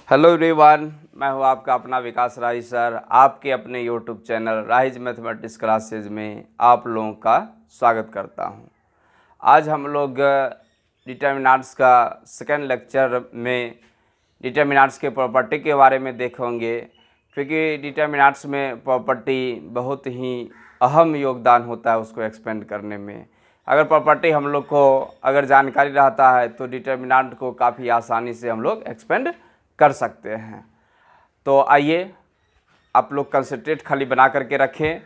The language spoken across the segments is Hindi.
हेलो एवरीवन, मैं हूं आपका अपना विकास राही सर। आपके अपने यूट्यूब चैनल राहीज मैथमेटिक्स क्लासेज में आप लोगों का स्वागत करता हूं। आज हम लोग डिटर्मिनेंट्स का सेकेंड लेक्चर में डिटर्मिनेंट्स के प्रॉपर्टी के बारे में देखेंगे, क्योंकि डिटर्मिनेंट्स में प्रॉपर्टी बहुत ही अहम योगदान होता है उसको एक्सपेंड करने में। अगर प्रॉपर्टी हम लोग को अगर जानकारी रहता है तो डिटर्मिनेंट को काफ़ी आसानी से हम लोग एक्सपेंड कर सकते हैं। तो आइए आप लोग कंसंट्रेट खाली बना करके रखें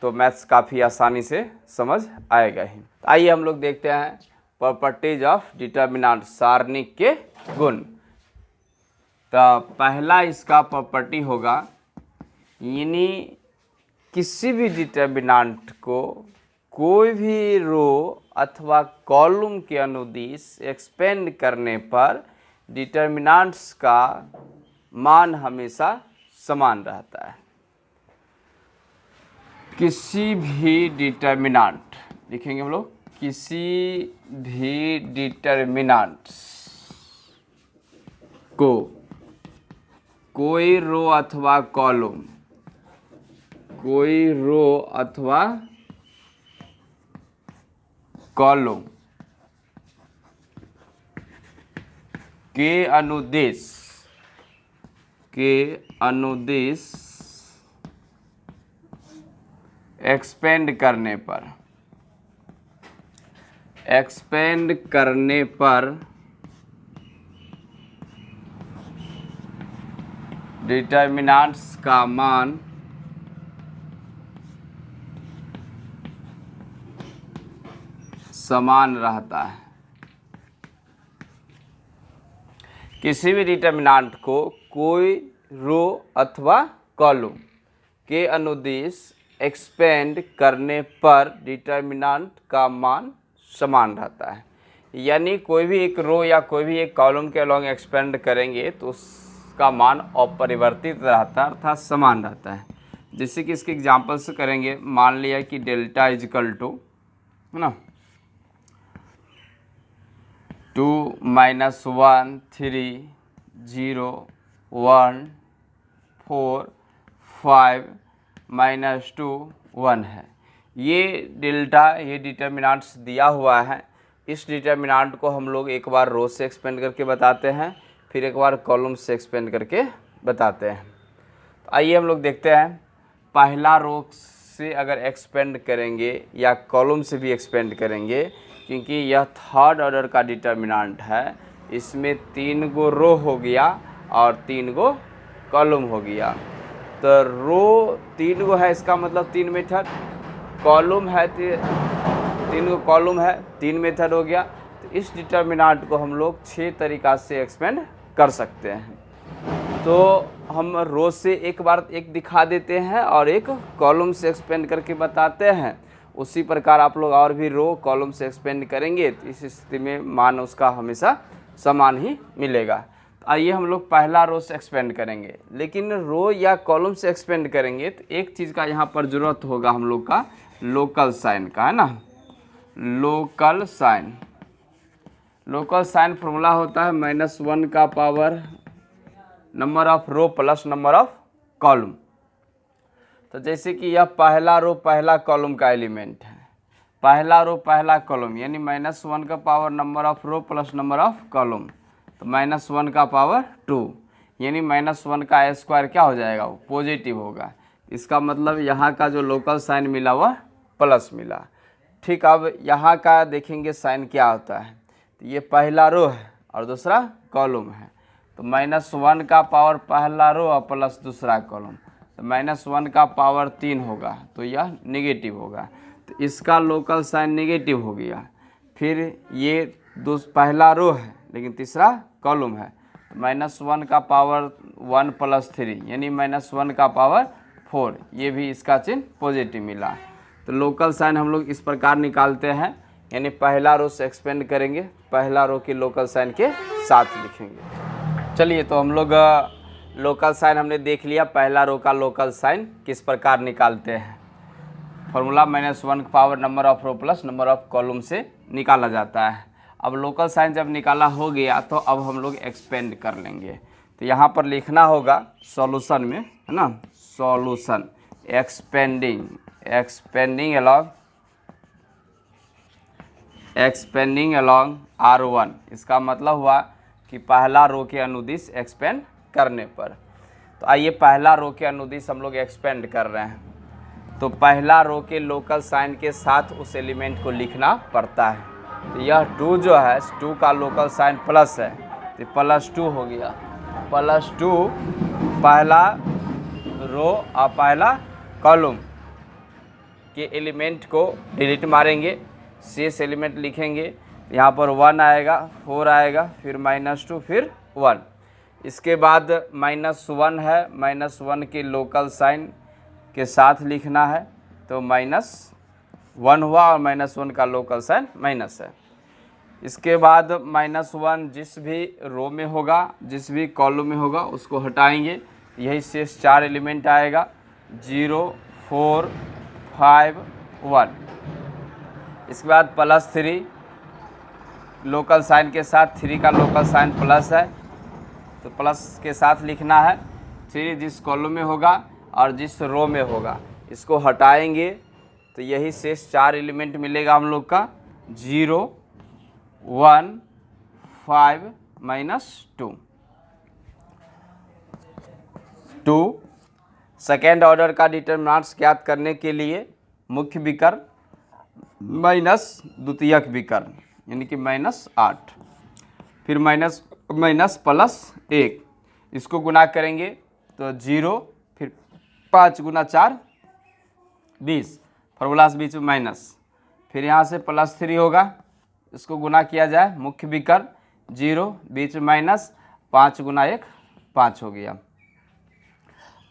तो मैथ्स काफ़ी आसानी से समझ आएगा ही। आइए हम लोग देखते हैं प्रॉपर्टीज ऑफ डिटर्मिनेंट, सारणिक के गुण। तो पहला इसका प्रॉपर्टी होगा, यानी किसी भी डिटर्मिनेंट को कोई भी रो अथवा कॉलम के अनुदिश एक्सपेंड करने पर डिटर्मिनेंट्स का मान हमेशा समान रहता है। किसी भी डिटर्मिनेंट लिखेंगे हम लोग, किसी भी डिटर्मिनेंट्स को कोई रो अथवा कॉलम, कोई रो अथवा कॉलम के अनुदिश एक्सपेंड करने पर डिटर्मिनेंट्स का मान समान रहता है। किसी भी डिटर्मिनेंट को कोई रो अथवा कॉलम के अनुदिश एक्सपेंड करने पर डिटर्मिनेंट का मान समान रहता है। यानी कोई भी एक रो या कोई भी एक कॉलम के अलॉन्ग एक्सपेंड करेंगे तो उसका मान अपरिवर्तित रहता है, अर्थात समान रहता है। जैसे कि इसके एग्जांपल से करेंगे, मान लिया कि डेल्टा इजकल टू, है ना, 2 - 1 3 0 1 4 5 -2 1 है। ये डेल्टा, ये डिटर्मिनेंट्स दिया हुआ है। इस डिटर्मिनेंट को हम लोग एक बार रो से एक्सपेंड करके बताते हैं, फिर एक बार कॉलम से एक्सपेंड करके बताते हैं। तो आइए हम लोग देखते हैं, पहला रो से अगर एक्सपेंड करेंगे या कॉलम से भी एक्सपेंड करेंगे, क्योंकि यह थर्ड ऑर्डर का डिटर्मिनेंट है, इसमें 3 गो रो हो गया और 3 गो कॉलम हो गया। तो रो 3 गो है, इसका मतलब 3 मेथड, कॉलम है 3 गो कॉलम है, 3 मेथड हो गया। तो इस डिटर्मिनेंट को हम लोग 6 तरीक़ा से एक्सपेंड कर सकते हैं। तो हम रो से एक बार एक दिखा देते हैं और एक कॉलम से एक्सपेंड करके बताते हैं। उसी प्रकार आप लोग और भी रो कॉलम से एक्सपेंड करेंगे तो इस स्थिति में मान उसका हमेशा समान ही मिलेगा। तो आइए हम लोग पहला रो से एक्सपेंड करेंगे, लेकिन रो या कॉलम से एक्सपेंड करेंगे तो एक चीज़ का यहाँ पर ज़रूरत होगा हम लोग का, लोकल साइन का, है ना। लोकल साइन फॉर्मूला होता है -1 का power number of row plus number of column. तो जैसे कि यह पहला रो पहला कॉलम का एलिमेंट है, पहला रो पहला कॉलम, यानी -1 का power number of row plus number of column, तो -1 का पावर 2, यानी -1 का स्क्वायर क्या हो जाएगा, वो पॉजिटिव होगा। इसका मतलब यहाँ का जो लोकल साइन मिला वह प्लस मिला। ठीक, अब यहाँ का देखेंगे साइन क्या होता है। तो ये पहला रो है और दूसरा कॉलम है, तो -1 का पावर पहला रो और प्लस दूसरा कॉलम, तो -1 का पावर 3 होगा, तो यह नेगेटिव होगा। तो इसका लोकल साइन नेगेटिव हो गया। फिर ये पहला रो है लेकिन तीसरा कॉलम है, तो -1 का पावर 1 + 3, यानी -1 का पावर 4, ये भी इसका चिन्ह पॉजिटिव मिला। तो लोकल साइन हम लोग इस प्रकार निकालते हैं, यानी पहला रो से एक्सपेंड करेंगे, पहला रो की लोकल साइन के साथ लिखेंगे। चलिए, तो हम लोग लोकल साइन हमने देख लिया, पहला रो का लोकल साइन किस प्रकार निकालते हैं। फॉर्मूला -1 का power number of row plus number of column से निकाला जाता है। अब लोकल साइन जब निकाला हो गया तो अब हम लोग एक्सपेंड कर लेंगे। तो यहाँ पर लिखना होगा सॉल्यूशन में, है ना, सॉल्यूशन एक्सपेंडिंग अलोंग R1। इसका मतलब हुआ कि पहला रो के अनुदिश एक्सपेंड करने पर। तो आइए पहला रो के अनुदिश हम लोग एक्सपेंड कर रहे हैं, तो पहला रो के लोकल साइन के साथ उस एलिमेंट को लिखना पड़ता है। तो यह 2 जो है, 2 का लोकल साइन प्लस है, तो +2 हो गया। +2 पहला रो और पहला कॉलम के एलिमेंट को डिलीट मारेंगे, शेष एलिमेंट लिखेंगे। यहाँ पर 1 आएगा, 4 आएगा, फिर -2, फिर 1। इसके बाद -1 है, -1 के लोकल साइन के साथ लिखना है, तो -1 हुआ और -1 का लोकल साइन माइनस है। इसके बाद -1 जिस भी रो में होगा, जिस भी कॉलम में होगा उसको हटाएंगे, यही शेष 4 एलिमेंट आएगा, 0, 4, 5, 1। इसके बाद +3 लोकल साइन के साथ, 3 का लोकल साइन प्लस है, तो प्लस के साथ लिखना है। 3 जिस कॉलम में होगा और जिस रो में होगा इसको हटाएंगे, तो यही शेष 4 एलिमेंट मिलेगा हम लोग का, 0, 1, 5, -2। सेकेंड ऑर्डर का डिटरमिनेंट्स ज्ञात करने के लिए मुख्य विकर्ण माइनस द्वितीयक विकर्ण, यानी कि -8, फिर माइनस +1, इसको गुना करेंगे तो 0, फिर 5 × 4 20, फॉर्मूला से बीच में माइनस, फिर यहाँ से +3 होगा, इसको गुना किया जाए, मुख्य विकर्ण 0, बीच में माइनस, 5 × 1 5 हो गया।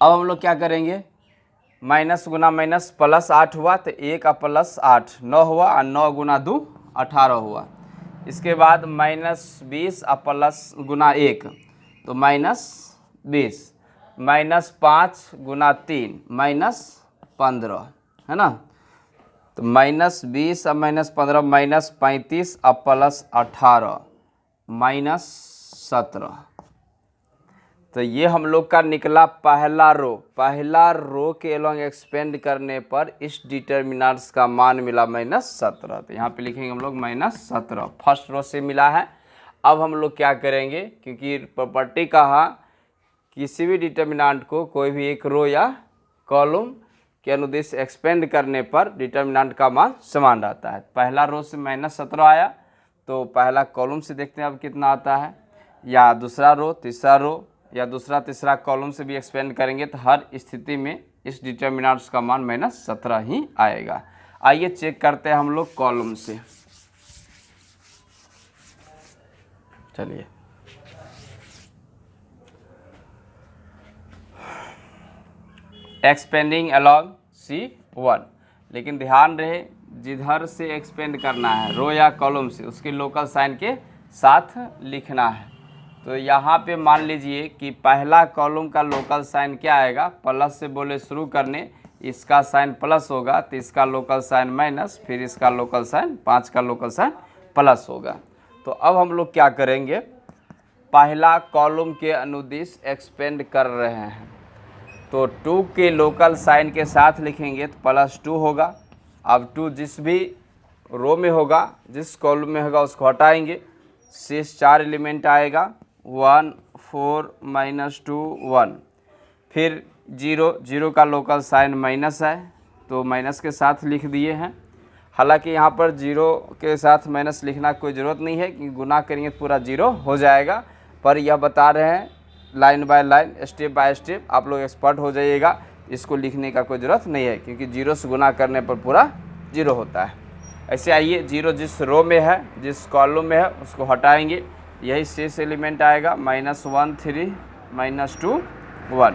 अब हम लोग क्या करेंगे, माइनस गुना माइनस +8 हुआ, तो 1 और +8 9 हुआ, और 9 × 2 18 हुआ। इसके बाद -20 और प्लस गुना 1, तो -20, -5 × 3 -15, है ना। तो -20 और -15 -35 और +18 -17। तो ये हम लोग का निकला पहला रो के एलोंग एक्सपेंड करने पर इस डिटरमिनेंट्स का मान मिला -17। तो यहाँ पे लिखेंगे हम लोग -17, फर्स्ट रो से मिला है। अब हम लोग क्या करेंगे, क्योंकि प्रॉपर्टी कहा किसी भी डिटरमिनेंट को कोई भी एक रो या कॉलम के अनुदिश एक्सपेंड करने पर डिटरमिनेंट का मान समान रहता है। पहला रो से -17 आया, तो पहला कॉलम से देखते हैं अब कितना आता है, या दूसरा रो, तीसरा रो, या दूसरा तीसरा कॉलम से भी एक्सपेंड करेंगे, तो हर स्थिति में इस डिटरमिनेंट्स का मान -17 ही आएगा। आइए चेक करते हैं हम लोग कॉलम से। चलिए, एक्सपेंडिंग अलोंग C1, लेकिन ध्यान रहे जिधर से एक्सपेंड करना है रो या कॉलम से, उसके लोकल साइन के साथ लिखना है। तो यहाँ पे मान लीजिए कि पहला कॉलम का लोकल साइन क्या आएगा, प्लस से बोले शुरू करने, इसका साइन प्लस होगा, तो इसका लोकल साइन माइनस, फिर इसका लोकल साइन 5 का लोकल साइन प्लस होगा। तो अब हम लोग क्या करेंगे, पहला कॉलम के अनुदिश एक्सपेंड कर रहे हैं, तो 2 के लोकल साइन के साथ लिखेंगे तो +2 होगा। अब 2 जिस भी रो में होगा, जिस कॉलम में होगा उसको हटाएंगे, शेष 4 एलिमेंट आएगा, 1, 4, -2, 1, फिर 0 का लोकल साइन माइनस है, तो माइनस के साथ लिख दिए हैं। हालांकि यहाँ पर 0 के साथ माइनस लिखना कोई ज़रूरत नहीं है, कि गुना करेंगे तो पूरा 0 हो जाएगा, पर यह बता रहे हैं line by line, step by step, आप लोग एक्सपर्ट हो जाइएगा, इसको लिखने का कोई ज़रूरत नहीं है, क्योंकि 0 से गुना करने पर पूरा 0 होता है। ऐसे आइए, 0 जिस रो में है, जिस कॉलम में है, उसको हटाएंगे, यही शेष एलिमेंट आएगा, -1, 3, -2, 1।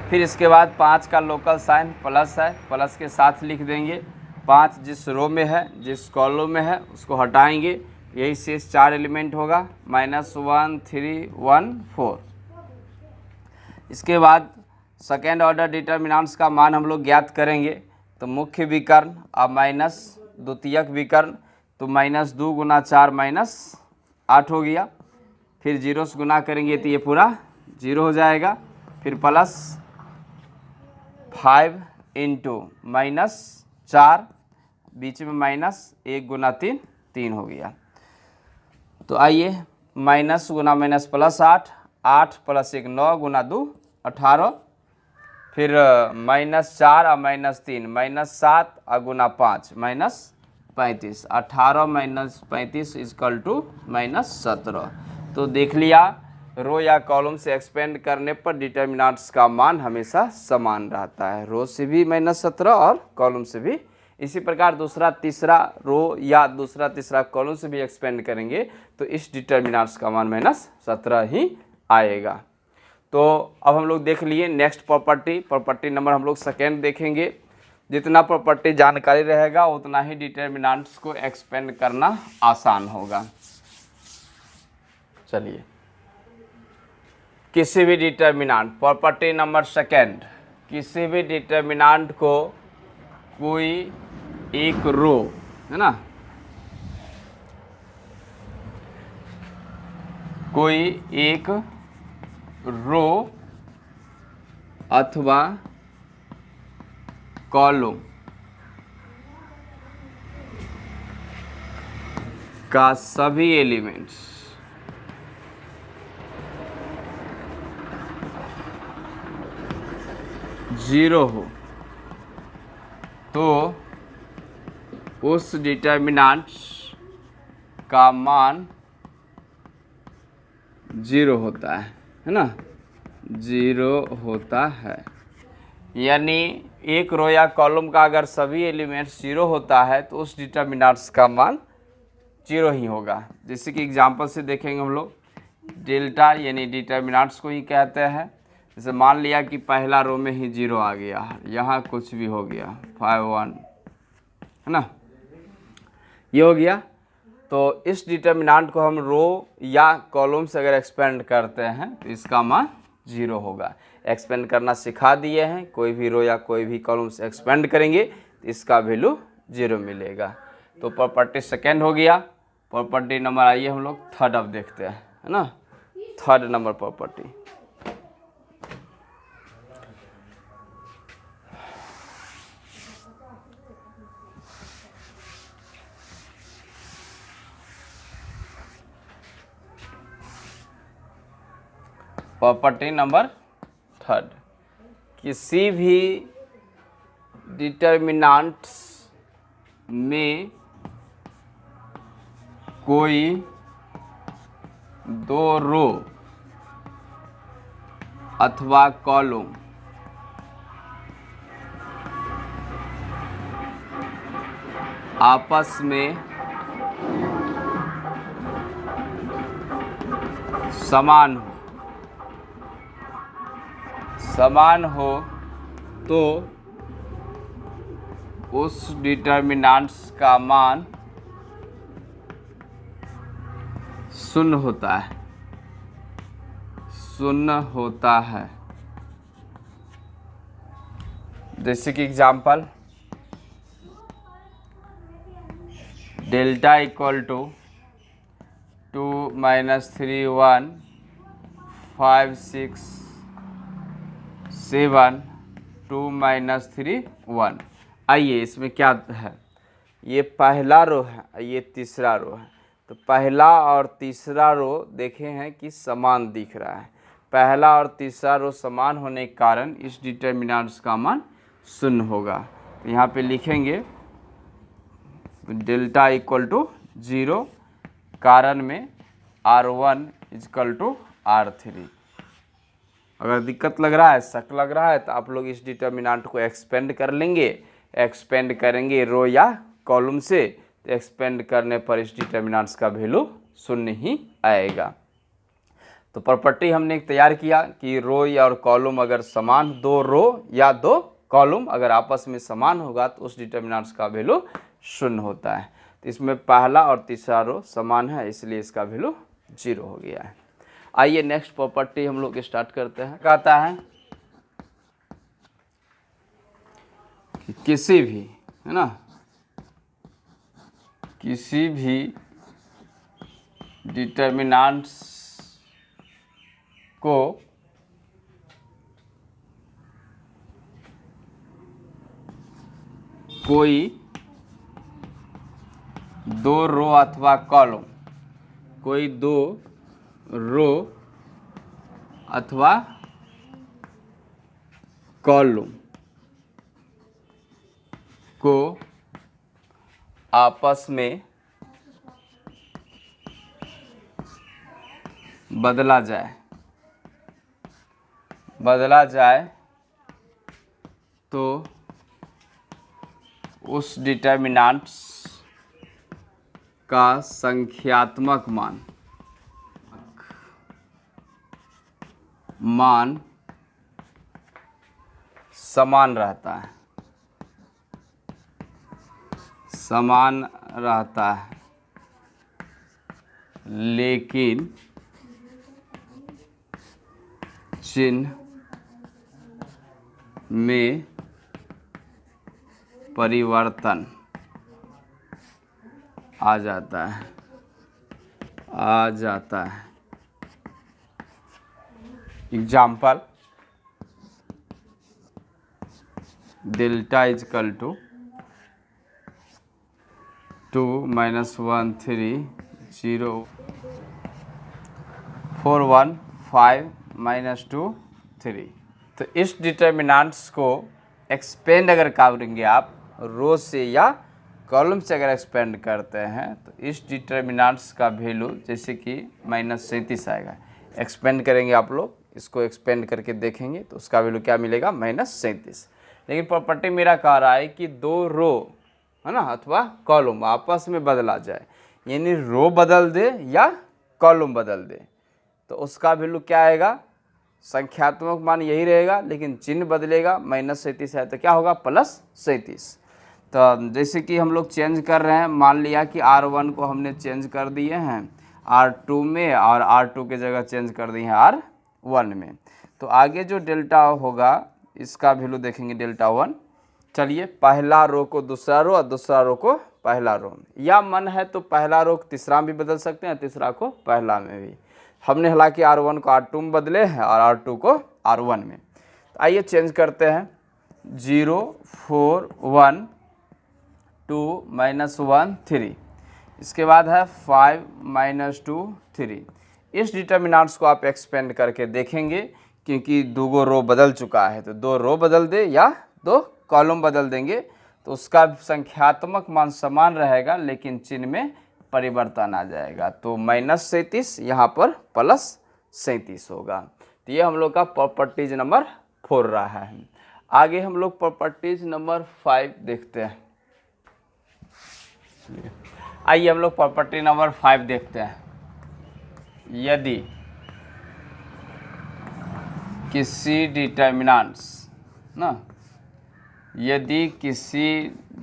फिर इसके बाद 5 का लोकल साइन प्लस है, प्लस के साथ लिख देंगे। 5 जिस रो में है, जिस कॉलम में है, उसको हटाएंगे, यही शेष 4 एलिमेंट होगा, -1, 3, 1, 4। इसके बाद सेकेंड ऑर्डर डिटरमिनेंट्स का मान हम लोग ज्ञात करेंगे, तो मुख्य विकर्ण और माइनस द्वितीयक विकर्ण, तो -2 × 4 -8 हो गया, फिर जीरो से गुना करेंगे तो ये पूरा जीरो हो जाएगा, फिर प्लस 5 इंटू -4, बीच में माइनस 1 गुना 3 3 हो गया। तो आइए माइनस गुना माइनस प्लस 8, 8 प्लस 1 9 गुना 2 18, फिर -4 और -3 -7 और गुना 5 -35, 18 -35 इजकल टू -17। तो देख लिया, रो या कॉलम से एक्सपेंड करने पर डिटर्मिनेंट्स का मान हमेशा समान रहता है, रो से भी -17 और कॉलम से भी। इसी प्रकार दूसरा तीसरा रो या दूसरा तीसरा कॉलम से भी एक्सपेंड करेंगे तो इस डिटर्मिनेंट्स का मान -17 ही आएगा। तो अब हम लोग देख लिए नेक्स्ट प्रॉपर्टी नंबर हम लोग सेकेंड देखेंगे। जितना प्रॉपर्टी जानकारी रहेगा उतना ही डिटर्मिनेंट्स को एक्सपेंड करना आसान होगा। चलिए, किसी भी डिटर्मिनेंट, प्रॉपर्टी नंबर सेकेंड, किसी भी डिटर्मिनेंट को कोई एक रो है ना, कोई एक रो अथवा कॉलम का सभी एलिमेंट्स जीरो हो तो उस डिटर्मिनेंट्स का मान जीरो होता है ना, जीरो होता है। यानी एक रो या कॉलम का अगर सभी एलिमेंट्स जीरो होता है तो उस डिटर्मिनेंट्स का मान जीरो ही होगा। जैसे कि एग्जांपल से देखेंगे हम लोग, डेल्टा यानी डिटर्मिनेंट्स को ही कहते हैं। जैसे मान लिया कि पहला रो में ही जीरो आ गया, यहाँ कुछ भी हो गया 5 1 है ना, ये हो गया। तो इस डिटर्मिनेंट को हम रो या कॉलम से अगर एक्सपेंड करते हैं तो इसका मान जीरो होगा। एक्सपेंड करना सिखा दिए हैं, कोई भी रो या कोई भी कॉलम से एक्सपेंड करेंगे तो इसका वैल्यू जीरो मिलेगा। तो प्रॉपर्टी सेकेंड हो गया। प्रॉपर्टी नंबर आइए हम लोग थर्ड अब देखते हैं, है ना, third number property. Property number third, किसी भी डिटर्मिनेंट्स में कोई दो रो अथवा कॉलम आपस में समान हो तो उस डिटर्मिनेंट्स का मान शून्य होता है, शून्य होता है। जैसे कि एग्जाम्पल, डेल्टा इक्वल टू 2 -3 1 5 6 7 2 -3 1। आइए इसमें क्या है, ये पहला रो है, ये तीसरा रो है। तो पहला और तीसरा रो देखे हैं कि समान दिख रहा है। पहला और तीसरा रो समान होने के कारण इस डिटर्मिनेंट्स का मान शून्य होगा। तो यहाँ पे लिखेंगे डेल्टा इक्वल टू 0, कारण में R1 इक्वल टू R3। अगर दिक्कत लग रहा है, शक लग रहा है, तो आप लोग इस डिटर्मिनेंट को एक्सपेंड कर लेंगे। एक्सपेंड करेंगे रो या कॉलम से, तो एक्सपेंड करने पर इस डिटर्मिनेंट्स का वैल्यू शून्य ही आएगा। तो प्रॉपर्टी हमने एक तैयार किया कि रो या और कॉलम अगर समान, दो रो या दो कॉलम अगर आपस में समान होगा तो उस डिटर्मिनेंट्स का वैल्यू शून्य होता है। तो इसमें पहला और तीसरा रो समान है, इसलिए इसका वैल्यू 0 हो गया है। आइए नेक्स्ट प्रॉपर्टी हम लोग स्टार्ट करते हैं। कहता है कि किसी भी, है ना, किसी भी डिटर्मिनेंट्स को कोई दो रो अथवा कॉलम, कोई दो रो अथवा कॉलम को आपस में बदला जाए तो उस डिटर्मिनेंट्स का संख्यात्मक मान समान रहता है, लेकिन चिन्ह में परिवर्तन आ जाता है। Example, delta is equal to 2 -1 3 0 4 1 5 -2 3। तो इस डिटर्मिनेंट्स को एक्सपेंड अगर करेंगे आप रो से या कॉलम से अगर एक्सपेंड करते हैं तो इस डिटर्मिनेंट्स का वैल्यू जैसे कि -37 आएगा। एक्सपेंड करेंगे आप लोग, इसको एक्सपेंड करके देखेंगे तो उसका वैल्यू क्या मिलेगा, -37। लेकिन प्रॉपर्टी मेरा कह रहा है कि दो रो है ना अथवा कॉलम आपस में बदला जाए, यानी रो बदल दे या कॉलम बदल दे तो उसका वैल्यू क्या आएगा, संख्यात्मक मान यही रहेगा लेकिन चिन्ह बदलेगा। -37 है तो क्या होगा, +37। तो जैसे कि हम लोग चेंज कर रहे हैं, मान लिया कि R1 को हमने चेंज कर दिए हैं R2 में और R2 के जगह चेंज कर दिए हैं R1 में। तो आगे जो डेल्टा होगा इसका वैल्यू देखेंगे डेल्टा 1। चलिए, पहला रो को दूसरा रो और दूसरा रो को पहला रो, या मन है तो पहला रो को तीसरा भी बदल सकते हैं, तीसरा को पहला में भी। हमने हालांकि R1 को R2 में बदले हैं और R2 को R1 में। तो आइए चेंज करते हैं, 0 4 1 2 -1 3, इसके बाद है 5 -2 3। इस डिटर्मिनेंट्स को आप एक्सपेंड करके देखेंगे क्योंकि दो रो बदल चुका है, तो दो रो बदल दे या दो कॉलम बदल देंगे तो उसका संख्यात्मक मान समान रहेगा लेकिन चिन्ह में परिवर्तन आ जाएगा। तो -37 यहाँ पर +37 होगा। तो ये हम लोग का प्रॉपर्टीज नंबर 4 रहा है। आगे हम लोग प्रॉपर्टीज नंबर 5 देखते हैं। आइए हम लोग प्रॉपर्टी नंबर 5 देखते हैं। यदि किसी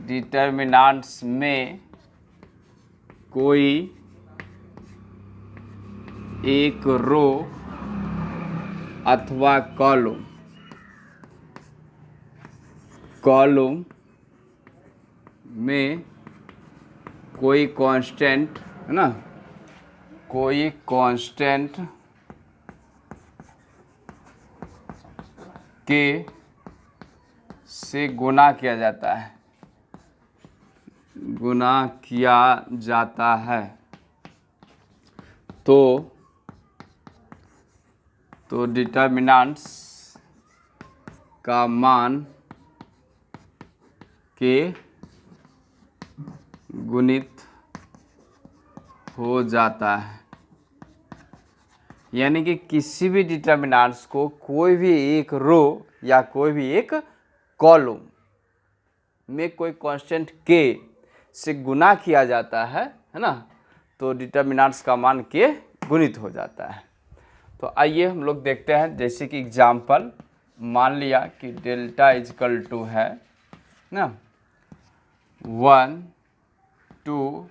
डिटर्मिनेंट्स में कोई एक रो अथवा कॉलम में कोई कांस्टेंट है ना, कोई कांस्टेंट के से गुणा किया जाता है तो डिटर्मिनेंट्स का मान के गुणित हो जाता है। यानी कि किसी भी डिटर्मिनेंट्स को कोई भी एक रो या कोई भी एक कॉलम में कोई कांस्टेंट के से गुणा किया जाता है ना, तो डिटर्मिनेंट्स का मान के गुणित हो जाता है। तो आइए हम लोग देखते हैं, जैसे कि एग्जाम्पल, मान लिया कि डेल्टा इज इक्वल टू है ना 1 2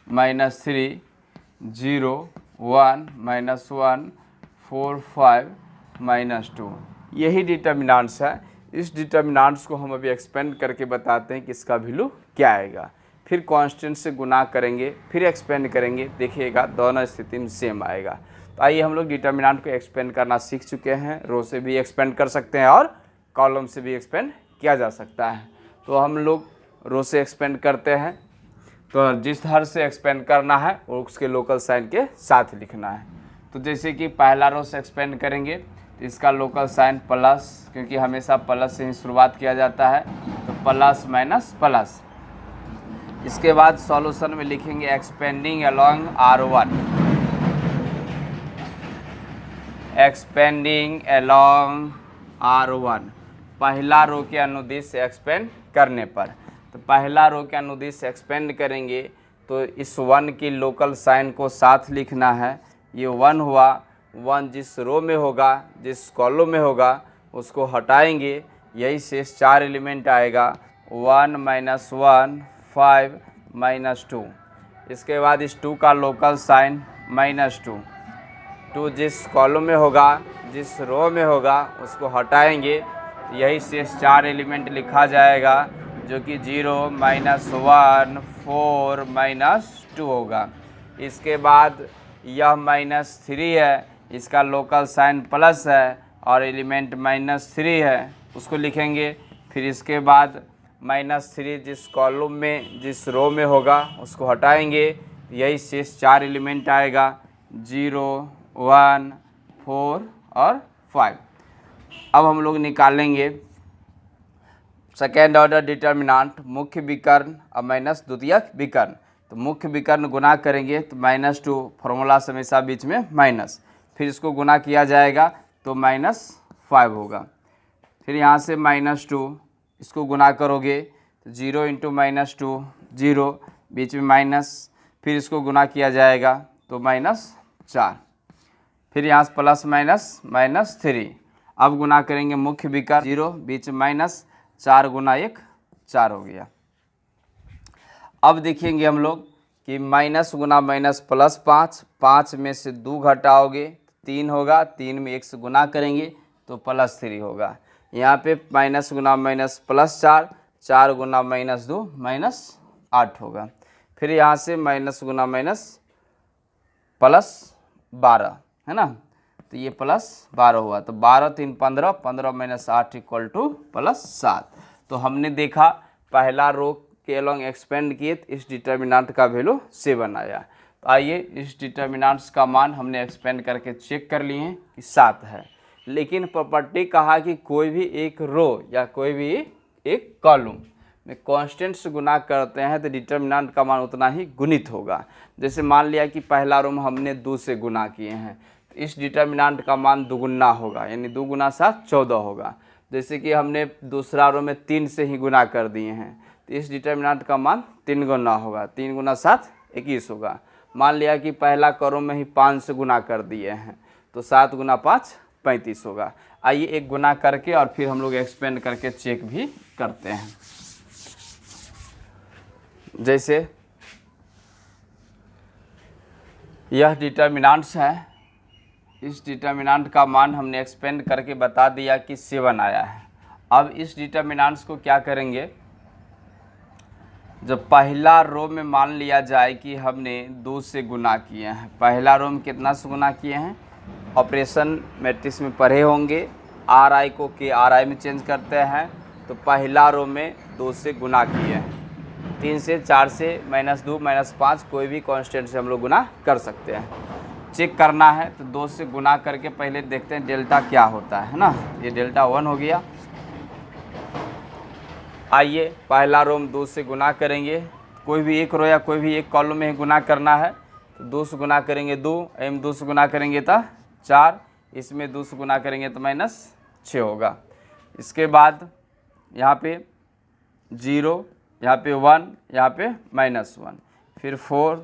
-3 0 1 -1 4 5 -2, यही डिटर्मिनेंट्स है। इस डिटर्मिनेंट्स को हम अभी एक्सपेंड करके बताते हैं कि इसका वैल्यू क्या आएगा। फिर कांस्टेंट से गुना करेंगे, फिर एक्सपेंड करेंगे, देखिएगा दोनों स्थिति में सेम आएगा। तो आइए हम लोग डिटर्मिनेंट को एक्सपेंड करना सीख चुके हैं। रो से भी एक्सपेंड कर सकते हैं और कॉलम से भी एक्सपेंड किया जा सकता है। तो हम लोग रो से एक्सपेंड करते हैं, तो जिस हर से एक्सपेंड करना है वो उसके लोकल साइन के साथ लिखना है। तो जैसे कि पहला रो से एक्सपेंड करेंगे तो इसका लोकल साइन प्लस, क्योंकि हमेशा प्लस से ही शुरुआत किया जाता है, तो प्लस माइनस प्लस। इसके बाद सॉल्यूशन में लिखेंगे expanding along R1, expanding along R1 पहला रो के अनुदिश से एक्सपेंड करने पर। तो पहला रो के अनुदिश से एक्सपेंड करेंगे तो इस 1 की लोकल साइन को साथ लिखना है। ये 1 हुआ, 1 जिस रो में होगा, जिस कॉलम में होगा उसको हटाएंगे, यही शेष 4 एलिमेंट आएगा। 1 माइनस 1 5 माइनस 2। इसके बाद इस 2 का लोकल साइन -2। 2 जिस कॉलम में होगा, जिस रो में होगा उसको हटाएंगे, यही शेष 4 एलिमेंट लिखा जाएगा, जो कि 0 -1 4 -2 होगा। इसके बाद यह -3 है, इसका लोकल साइन प्लस है और एलिमेंट -3 है, उसको लिखेंगे। फिर इसके बाद -3 जिस कॉलम में, जिस रो में होगा उसको हटाएंगे, यही शेष 4 एलिमेंट आएगा, 0 1 4 और 5। अब हम लोग निकालेंगे सेकेंड ऑर्डर डिटर्मिनेंट, मुख्य विकर्ण और माइनस द्वितीयक विकर्ण। तो मुख्य विकर्ण गुना करेंगे तो -2, फॉर्मूला से हमेशा बीच में माइनस, फिर इसको गुना किया जाएगा तो -5 होगा। फिर यहाँ से -2 इसको गुना करोगे तो 0 × -2 0, बीच में माइनस, फिर इसको गुना किया जाएगा तो -4, फिर यहाँ से प्लस माइनस -3। अब गुना करेंगे मुख्य विकर्ण, 0 बीच में माइनस, 4 × 1 4 हो गया। अब देखेंगे हम लोग कि माइनस गुना माइनस प्लस 5, 5 में से 2 घटाओगे 3 होगा, 3 में 1 से गुना करेंगे तो +3 होगा। यहाँ पे माइनस गुना माइनस +4, 4 गुना -2 -8 होगा। फिर यहाँ से माइनस गुना माइनस +12 है ना, तो ये +12 हुआ। तो 12 3 15, 15 - 8 = +7। तो हमने देखा पहला रो के अलोंग एक्सपेंड किए तो इस डिटर्मिनेंट का वैल्यू 7 आया। तो आइए इस डिटर्मिनेंट्स का मान हमने एक्सपेंड करके चेक कर लिए हैं कि 7 है। लेकिन प्रॉपर्टी कहा कि कोई भी एक रो या कोई भी एक कॉलम में कांस्टेंट से गुना करते हैं तो डिटर्मिनेंट का मान उतना ही गुणित होगा। जैसे मान लिया कि पहला रो में हमने 2 से गुना किए हैं, तो इस डिटर्मिनेंट का मान दुगुना होगा, यानी 2 × 7 14 होगा। जैसे कि हमने दूसरा रो में 3 से ही गुना कर दिए हैं, तो इस डिटर्मिनेंट का मान 3 गुना होगा, 3 × 7 21 होगा। मान लिया कि पहला कॉलम में ही 5 से गुना कर दिए हैं, तो 7 × 5 35 होगा। आइए एक गुना करके और फिर हम लोग एक्सपेंड करके चेक भी करते हैं। जैसे यह डिटर्मिनेंट्स है, इस डिटर्मिनेंट का मान हमने एक्सपेंड करके बता दिया कि 7 आया है। अब इस डिटर्मिनेंट्स को क्या करेंगे, जब पहला रो में मान लिया जाए कि हमने 2 से गुना किए हैं, पहला रो में कितना से गुना किए हैं, ऑपरेशन मैट्रिक्स में पढ़े होंगे, RI को KRI में चेंज करते हैं, तो पहला रो में 2 से गुना किए हैं, 3 से 4 से -2 -5 कोई भी कांस्टेंट से हम लोग गुना कर सकते हैं। चेक करना है तो 2 से गुना करके पहले देखते हैं डेल्टा क्या होता है ना, ये डेल्टा 1 हो गया। आइए पहला रो में 2 से गुना करेंगे, कोई भी एक रो या कोई भी एक कॉलम में ही गुना करना है, तो 2 से गुना करेंगे 2, एम 2 से गुना करेंगे तो 4, इसमें 2 से गुना करेंगे तो -6 होगा। इसके बाद यहाँ पे 0, यहाँ पे 1, यहाँ पे -1, फिर 4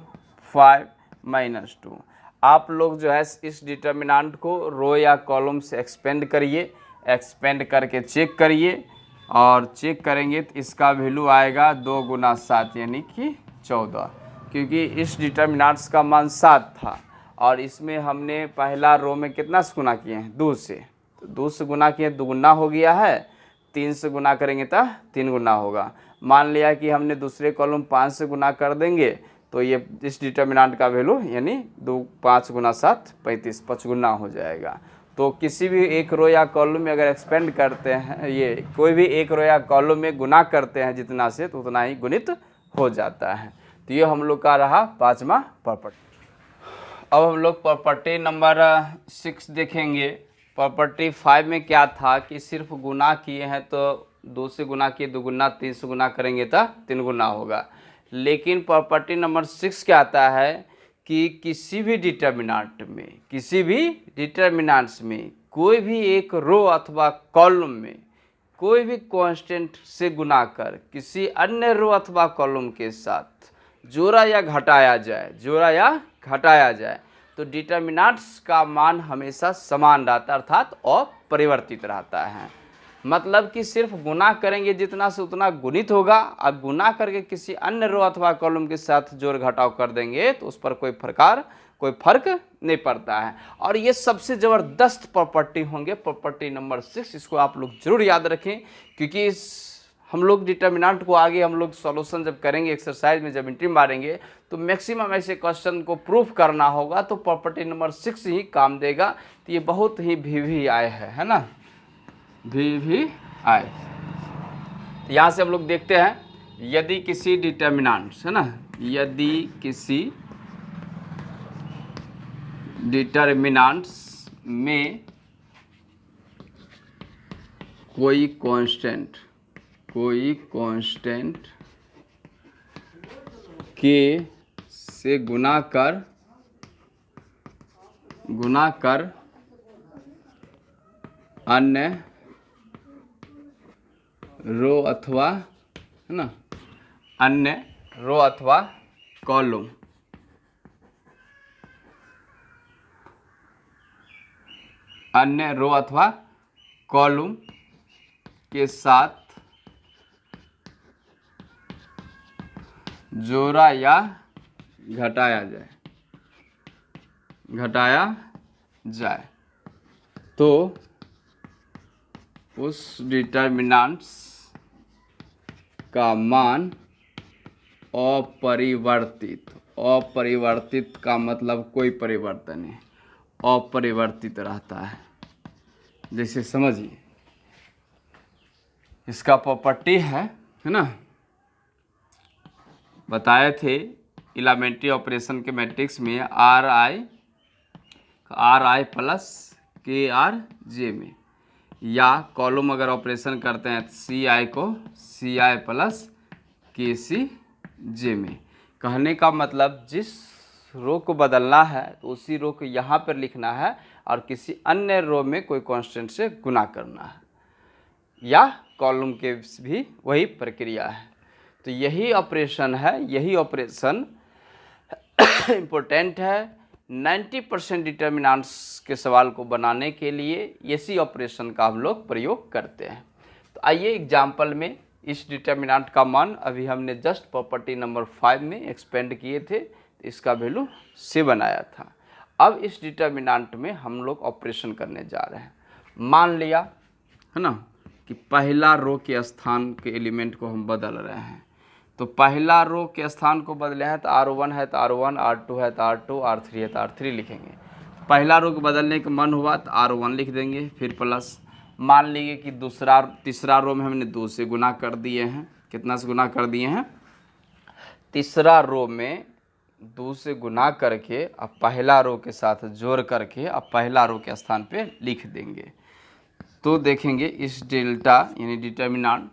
5 -2। आप लोग जो है इस डिटर्मिनेंट को रो या कॉलम से एक्सपेंड करिए, एक्सपेंड करके चेक करिए, और चेक करेंगे तो इसका वैल्यू आएगा 2 × 7 यानी कि 14, क्योंकि इस डिटर्मिनेंट्स का मान 7 था और इसमें हमने पहला रो में कितना से गुना किए हैं, 2 से, तो 2 से गुना किए दुगुना हो गया है, 3 से गुना करेंगे तो 3 गुना होगा। मान लिया कि हमने दूसरे कॉलम 5 से गुना कर देंगे तो ये इस डिटर्मिनेंट का वैल्यू यानी 5 गुना 7 35 55 हो जाएगा। तो किसी भी एक रो या कॉलम में अगर एक्सपेंड करते हैं, ये कोई भी एक रो या कॉलम में गुना करते हैं जितना से, तो उतना ही गुणित हो जाता है। तो ये हम लोग का रहा 5वां प्रॉपर्टी। अब हम लोग प्रॉपर्टी नंबर 6 देखेंगे। प्रॉपर्टी 5 में क्या था कि सिर्फ गुना किए हैं तो 2 से गुना किए 2 गुना, 3 से गुना करेंगे तो 3 गुना होगा। लेकिन प्रॉपर्टी नंबर 6 क्या आता है कि किसी भी डिटर्मिनेंट्स में कोई भी एक रो अथवा कॉलम में कोई भी कांस्टेंट से गुना कर किसी अन्य रो अथवा कॉलम के साथ जोड़ा या घटाया जाए तो डिटर्मिनेंट्स का मान हमेशा समान रहता है, अर्थात अपरिवर्तित रहता है। मतलब कि सिर्फ गुना करेंगे जितना से उतना गुणित होगा, और गुना करके किसी अन्य रो अथवा कॉलम के साथ जोड़ घटाव कर देंगे तो उस पर कोई फर्क नहीं पड़ता है। और ये सबसे ज़बरदस्त प्रॉपर्टी होंगे प्रॉपर्टी नंबर 6। इसको आप लोग जरूर याद रखें, क्योंकि हम लोग डिटर्मिनेंट को आगे हम लोग सॉल्यूशन जब करेंगे, एक्सरसाइज में जब एंट्री मारेंगे तो मैक्सिमम ऐसे क्वेश्चन को प्रूफ करना होगा, तो प्रॉपर्टी नंबर 6 ही काम देगा। तो ये बहुत ही VVI है ना, VVI। तो यहाँ से हम लोग देखते हैं, यदि किसी डिटर्मिनेंट्स है ना, यदि किसी डिटर्मिनेंट्स में कोई कांस्टेंट के से गुना कर अन्य रो अथवा है ना, अन्य रो अथवा कॉलम के साथ जोड़ा या घटाया जाए तो उस डिटर्मिनेंट्स का मान अपरिवर्तित का मतलब कोई परिवर्तन नहीं, अपरिवर्तित रहता है। जैसे समझिए, इसका प्रॉपर्टी है ना, बताए थे एलिमेंट्री ऑपरेशन के मैट्रिक्स में RI प्लस KRJ में, या कॉलम अगर ऑपरेशन करते हैं CI को CI प्लस KCJ में। कहने का मतलब जिस रो को बदलना है तो उसी रो को यहाँ पर लिखना है और किसी अन्य रो में कोई कांस्टेंट से गुना करना है, या कॉलम के भी वही प्रक्रिया है। तो यही ऑपरेशन इम्पोर्टेंट है 90% डिटर्मिनेंट्स के सवाल को बनाने के लिए। इसी ऑपरेशन का हम लोग प्रयोग करते हैं। तो आइए एग्जाम्पल में इस डिटर्मिनेंट का मान अभी हमने जस्ट प्रॉपर्टी नंबर 5 में एक्सपेंड किए थे, तो इसका वैल्यू 7 आया था। अब इस डिटर्मिनेंट में हम लोग ऑपरेशन करने जा रहे हैं। मान लिया है ना कि पहला रो के स्थान के एलिमेंट को हम बदल रहे हैं। तो पहला रो के स्थान को बदले हैं तो R1 है तो R1, R2 है तो R2, R3 है तो R3 लिखेंगे। पहला रो को बदलने का मन हुआ तो R1 लिख देंगे, फिर प्लस। मान लीजिए कि तीसरा रो में हमने 2 से गुना कर दिए हैं। कितना से गुना कर दिए हैं? तीसरा रो में 2 से गुना करके अब पहला रो के साथ जोड़ करके अब पहला रो के स्थान पे लिख देंगे। तो देखेंगे इस डेल्टा यानी डिटर्मिनेंट,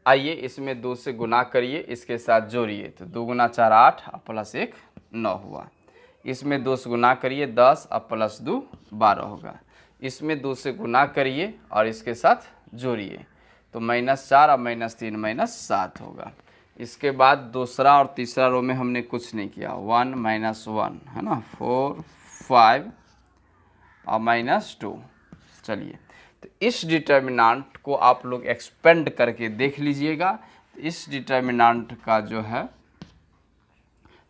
आइए इसमें 2 से गुना करिए, इसके साथ जोड़िए तो 2 गुना 4 8 और प्लस 1 9 हुआ। इसमें 2 से गुना करिए 10 और प्लस 2 12 होगा। इसमें 2 से गुना करिए और इसके साथ जोड़िए तो -4 और -3 -7 होगा। इसके बाद दूसरा और तीसरा रो में हमने कुछ नहीं किया, 1 -1 है ना, 4 5 और -2। चलिए तो इस डिटर्मिनेंट को आप लोग एक्सपेंड करके देख लीजिएगा। तो इस डिटर्मिनेंट का जो है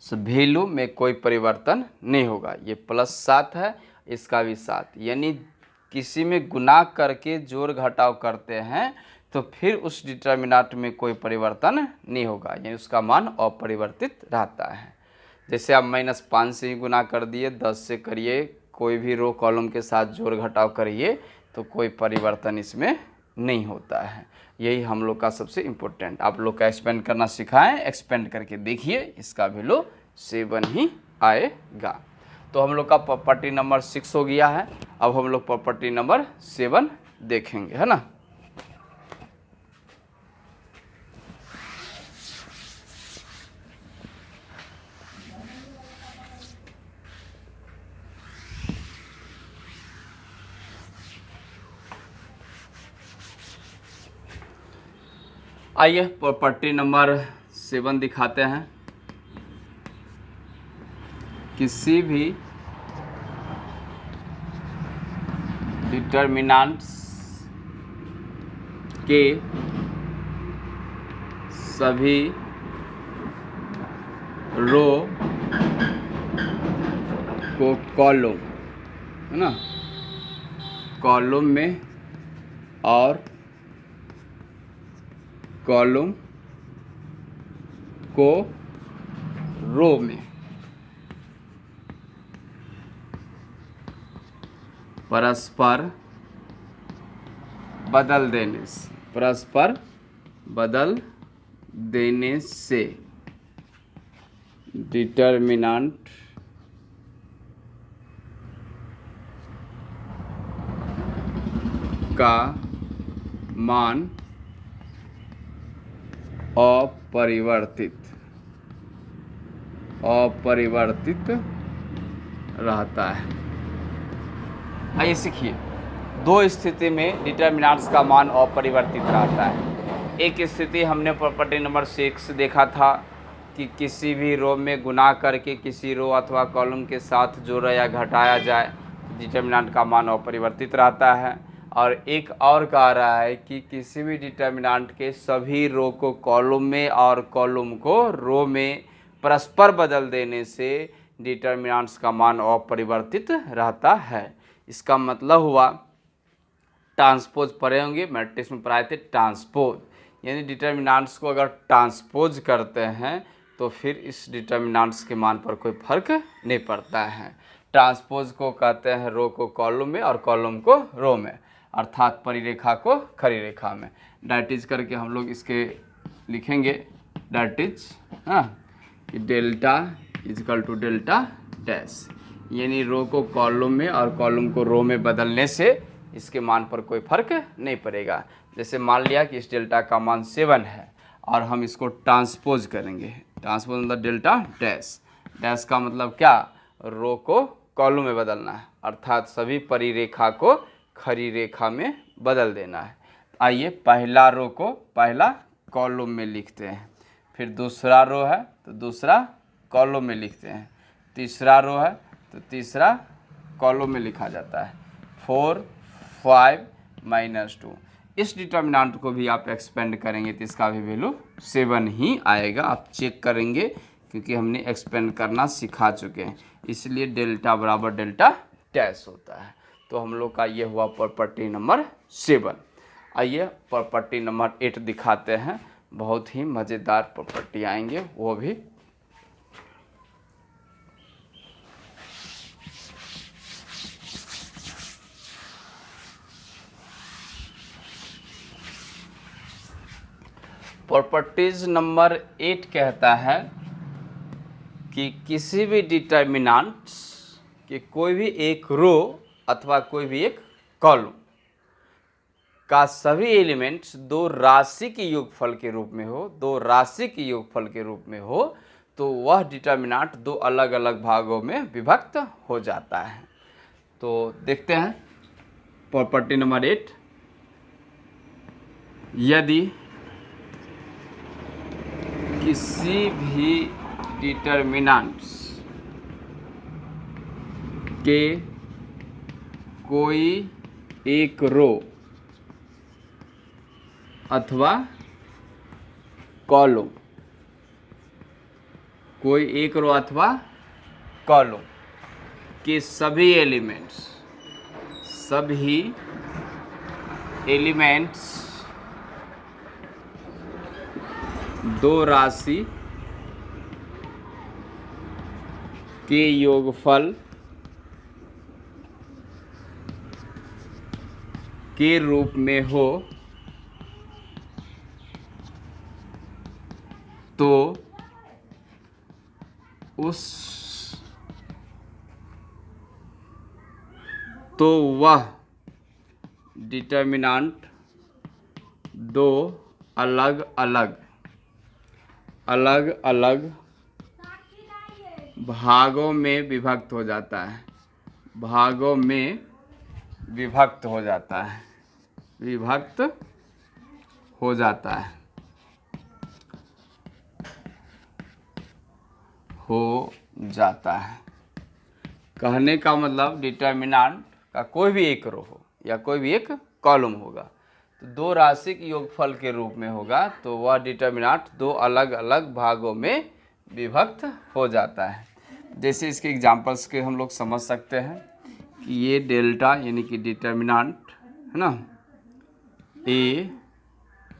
वैल्यू में कोई परिवर्तन नहीं होगा। ये +7 है, इसका भी 7, यानी किसी में गुना करके जोड़ घटाव करते हैं तो फिर उस डिटर्मिनेंट में कोई परिवर्तन नहीं होगा, यानी उसका मान अपरिवर्तित रहता है। जैसे आप -5 से ही गुना कर दिए, 10 से करिए, कोई भी रो कॉलम के साथ जोड़ घटाव करिए तो कोई परिवर्तन इसमें नहीं होता है। यही हम लोग का सबसे इम्पोर्टेंट। आप लोग का एक्सपेंड करना सिखाएं, एक्सपेंड करके देखिए, इसका वैल्यू 7 ही आएगा। तो हम लोग का प्रॉपर्टी नंबर 6 हो गया है। अब हम लोग प्रॉपर्टी नंबर 7 देखेंगे, है ना। आइए प्रॉपर्टी नंबर 7 दिखाते हैं। किसी भी डिटर्मिनेंट्स के सभी रो को कॉलम, है ना, कॉलम में और कॉलम को रो में परस्पर बदल देने से डिटर्मिनेंट का मान अपरिवर्तित रहता है। आइए सीखिए, दो स्थिति में डिटर्मिनेंट्स का मान अपरिवर्तित रहता है। एक स्थिति हमने प्रॉपर्टी नंबर 6 देखा था कि किसी भी रो में गुना करके किसी रो अथवा कॉलम के साथ जोड़ा या घटाया जाए, डिटर्मिनेंट का मान अपरिवर्तित रहता है। और एक और कह रहा है कि किसी भी डिटर्मिनेंट के सभी रो को कॉलम में और कॉलम को रो में परस्पर बदल देने से डिटर्मिनेंट्स का मान अपरिवर्तित रहता है। इसका मतलब हुआ, ट्रांसपोज पढ़े होंगे, मैट्रिक्स में पढ़ाए थे ट्रांसपोज, यानी डिटर्मिनेंट्स को अगर ट्रांसपोज करते हैं तो फिर इस डिटर्मिनेंट्स के मान पर कोई फर्क नहीं पड़ता है। ट्रांसपोज को कहते हैं रो को कॉलम में और कॉलम को रो में, अर्थात परिरेखा को खड़ी रेखा में। डैट इज करके हम लोग इसके लिखेंगे, that is delta is equal to delta dash, यानी रो को कॉलम में और कॉलम को रो में बदलने से इसके मान पर कोई फर्क नहीं पड़ेगा। जैसे मान लिया कि इस डेल्टा का मान 7 है और हम इसको ट्रांसपोज करेंगे। ट्रांसपोज मतलब डेल्टा डैश, डैश का मतलब क्या, रो को कॉलम में बदलना है, अर्थात सभी परिरेखा को खड़ी रेखा में बदल देना है। आइए पहला रो को पहला कॉलम में लिखते हैं, फिर दूसरा रो है तो दूसरा कॉलम में लिखते हैं, तीसरा रो है तो तीसरा कॉलम में लिखा जाता है। 4 5 -2। इस डिटर्मिनेंट को भी आप एक्सपेंड करेंगे तो इसका भी वैल्यू 7 ही आएगा। आप चेक करेंगे क्योंकि हमने एक्सपेंड करना सिखा चुके हैं, इसलिए डेल्टा बराबर डेल्टा डैश होता है। तो हम लोग का ये हुआ प्रॉपर्टी नंबर 7। आइए प्रॉपर्टी नंबर 8 दिखाते हैं, बहुत ही मज़ेदार प्रॉपर्टी आएंगे वो भी। प्रॉपर्टीज नंबर 8 कहता है कि किसी भी डिटर्मिनेंट्स के कोई भी एक रो अथवा कोई भी एक कॉलम का सभी एलिमेंट्स दो राशि के योगफल के रूप में हो, दो राशि के योगफल के रूप में हो, तो वह डिटर्मिनेंट दो अलग अलग भागों में विभक्त हो जाता है। तो देखते हैं प्रॉपर्टी नंबर 8। यदि किसी भी डिटर्मिनेंट्स के कोई एक रो अथवा कॉलम, कोई एक रो अथवा कॉलम के सभी एलिमेंट्स दो राशि के योगफल के रूप में हो तो वह डिटर्मिनेंट दो अलग अलग भागों में विभक्त हो जाता है, भागों में विभक्त हो जाता है, विभक्त हो जाता है, हो जाता है। कहने का मतलब डिटर्मिनेंट का कोई भी एक रो हो या कोई भी एक कॉलम होगा तो दो राशि के योगफल के रूप में होगा तो वह डिटर्मिनेंट दो अलग अलग भागों में विभक्त हो जाता है। जैसे इसके एग्जांपल्स के हम लोग समझ सकते हैं कि ये डेल्टा यानी कि डिटर्मिनेंट है ना, A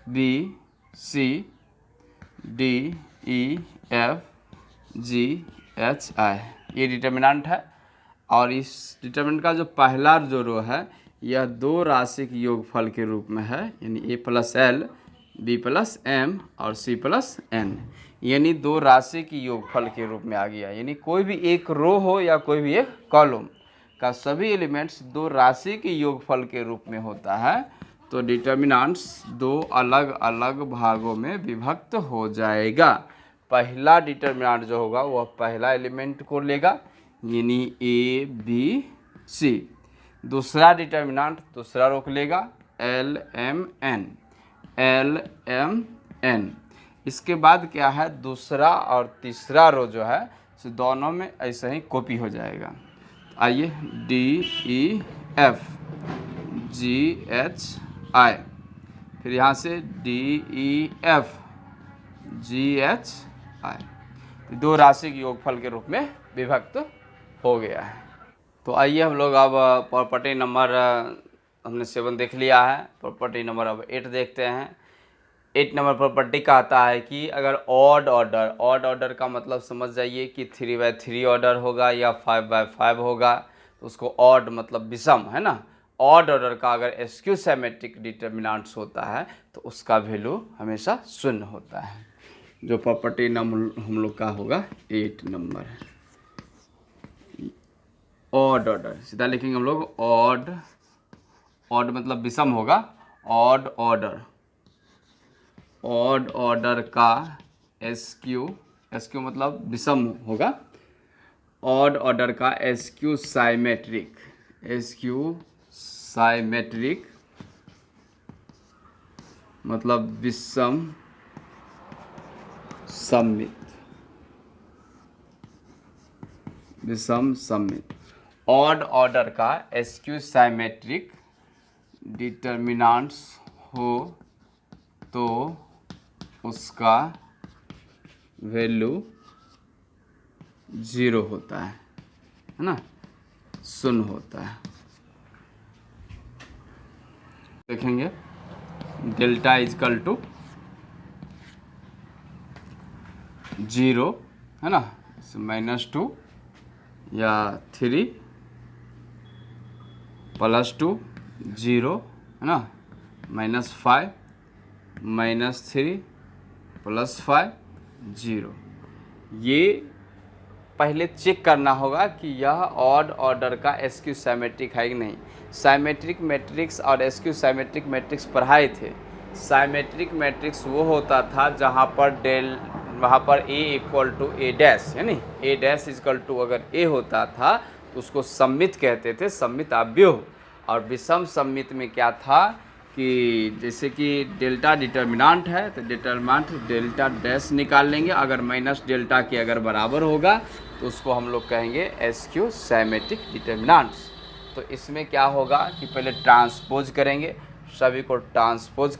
B C D E F G H I ये डिटर्मिनेंट है। और इस डिटर्मिनेंट का जो पहला जो रो है यह दो राशि के योगफल के रूप में है, यानी a plus l b plus m और सी प्लस एन, यानी दो राशि की योगफल के रूप में आ गया। यानी कोई भी एक रो हो या कोई भी एक कॉलम का सभी एलिमेंट्स दो राशि के योगफल के रूप में होता है तो डिटर्मिनेंट्स दो अलग अलग भागों में विभक्त हो जाएगा। पहला डिटर्मिनेंट जो होगा वह पहला एलिमेंट को लेगा यानी ए बी सी, दूसरा डिटर्मिनेंट दूसरा रो को लेगा एल एम एन। इसके बाद क्या है दूसरा और तीसरा रो जो है तो दोनों में ऐसे ही कॉपी हो जाएगा। आइए D E F G H आई, फिर यहाँ से D E F G H आई, दो राशि के योगफल के रूप में विभक्त हो गया है। तो आइए हम लोग अब प्रॉपर्टी नंबर हमने 7 देख लिया है, प्रॉपर्टी नंबर अब 8 देखते हैं। 8 नंबर प्रॉपर्टी कहता है कि अगर ऑड ऑर्डर का मतलब समझ जाइए कि 3/3 ऑर्डर होगा या 5/5 होगा तो उसको ऑड मतलब विषम है ना। ऑड ऑर्डर का अगर एसक्यू सिमेट्रिक डिटर्मिनेंट्स होता है तो उसका वैल्यू हमेशा 0 होता है। जो प्रॉपर्टी नंबर हम लोग का होगा 8 नंबर ऑड ऑर्डर, सीधा लिखेंगे हम लोग ऑड मतलब विषम होगा। ऑड ऑर्डर का एसक्यू मतलब विषम होगा। ऑड ऑर्डर का एसक्यू साइमेट्रिक मतलब विषम सममित। ऑड ऑर्डर का एसक्यू साइमेट्रिक डिटर्मिनेंट्स हो तो उसका वैल्यू 0 होता है ना, 0 होता है। देखेंगे डेल्टा इजकल टू 0 है ना, -2 या 3 +2 0 है ना, -5 -3 +5 0। ये पहले चेक करना होगा कि यह ऑड ऑर्डर का एसक्यू साइमेट्रिक है कि नहीं। साइमेट्रिक मैट्रिक्स और एसक्यू साइमेट्रिक मैट्रिक्स पढ़ाए थे। साइमेट्रिक मैट्रिक्स वो होता था जहाँ पर वहाँ पर A=A' यानी A' अगर A होता था तो उसको सममित कहते थे, सममित अवयव। और विषम सममित में क्या था कि जैसे कि डेल्टा डिटर्मिनेंट है तो डिटर्मिनेंट डेल्टा डैश निकाल लेंगे, अगर माइनस डेल्टा के अगर बराबर होगा तो उसको हम लोग कहेंगे एसक्यू साइमेट्रिक डिटर्मिनेंट्स। तो इसमें क्या होगा कि पहले ट्रांसपोज करेंगे, सभी को ट्रांसपोज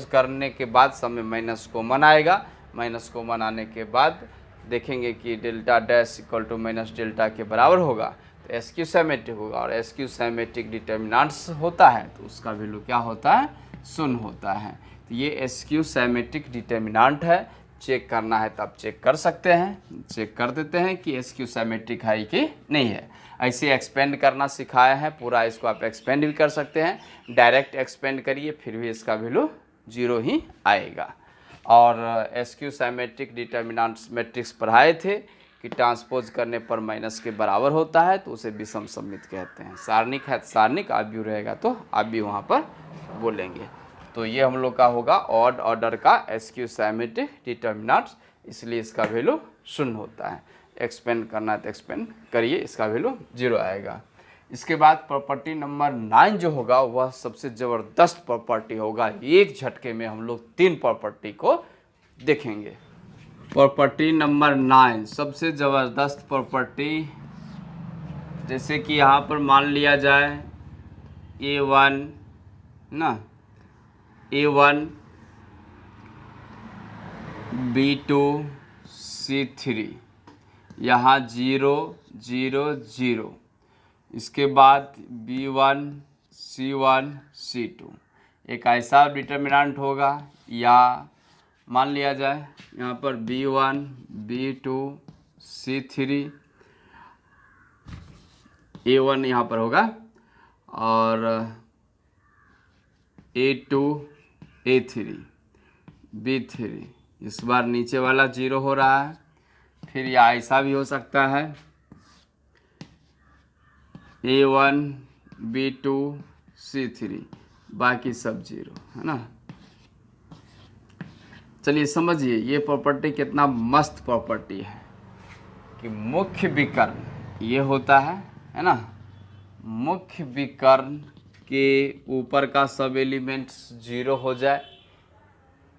करने के बाद सब में माइनस कॉमन आएगा। माइनस कॉमन आने के बाद देखेंगे कि delta dash equal to minus delta के बराबर होगा तो एसक्यू साइमेट्रिक होगा। और एसक्यू साइमेट्रिक डिटर्मिनेंट्स होता है तो उसका वैल्यू क्या होता है 0 होता है। तो ये एसक्यू साइमेट्रिक डिटर्मिनेंट है। चेक करना है तो आप चेक कर सकते हैं, चेक कर देते हैं कि SQ सिमेट्रिक है कि नहीं है। ऐसे एक्सपेंड करना सिखाया है, पूरा इसको आप एक्सपेंड भी कर सकते हैं, डायरेक्ट एक्सपेंड करिए फिर भी इसका वैल्यू 0 ही आएगा। और SQ सिमेट्रिक डिटर्मिनेंट्स मैट्रिक्स पढ़ाए थे कि ट्रांसपोज करने पर माइनस के बराबर होता है तो उसे विषम सममित कहते हैं। सारणिक है सारणिक, आव्यूह रहेगा तो आव्यूह वहाँ पर बोलेंगे। तो ये हम लोग का होगा ऑड ऑर्डर का SQ सिमेट्रिक डिटर्मिनेंट्स, इसलिए इसका वैल्यू 0 होता है। एक्सपेंड करना है तो एक्सपेंड करिए, इसका वैल्यू 0 आएगा। इसके बाद प्रॉपर्टी नंबर 9 जो होगा वह सबसे ज़बरदस्त प्रॉपर्टी होगा। एक झटके में हम लोग 3 प्रॉपर्टी को देखेंगे। प्रॉपर्टी नंबर 9 सबसे ज़बरदस्त प्रॉपर्टी, जैसे कि यहाँ पर मान लिया जाए A1 ना, A1 B2 C3, यहाँ 0 0 0, इसके बाद B1 C1 C2 एक ऐसा डिटर्मिनेंट होगा। या मान लिया जाए यहाँ पर B1 B2 C3, A1 यहाँ पर होगा और A2 A3 B3, इस बार नीचे वाला 0 हो रहा है। फिर या ऐसा भी हो सकता है A1 B2 C3, बाकी सब 0 है ना। चलिए समझिए ये प्रॉपर्टी कितना मस्त प्रॉपर्टी है कि मुख्य विकर्ण ये होता है ना, मुख्य विकर्ण के ऊपर का सब एलिमेंट्स 0 हो जाए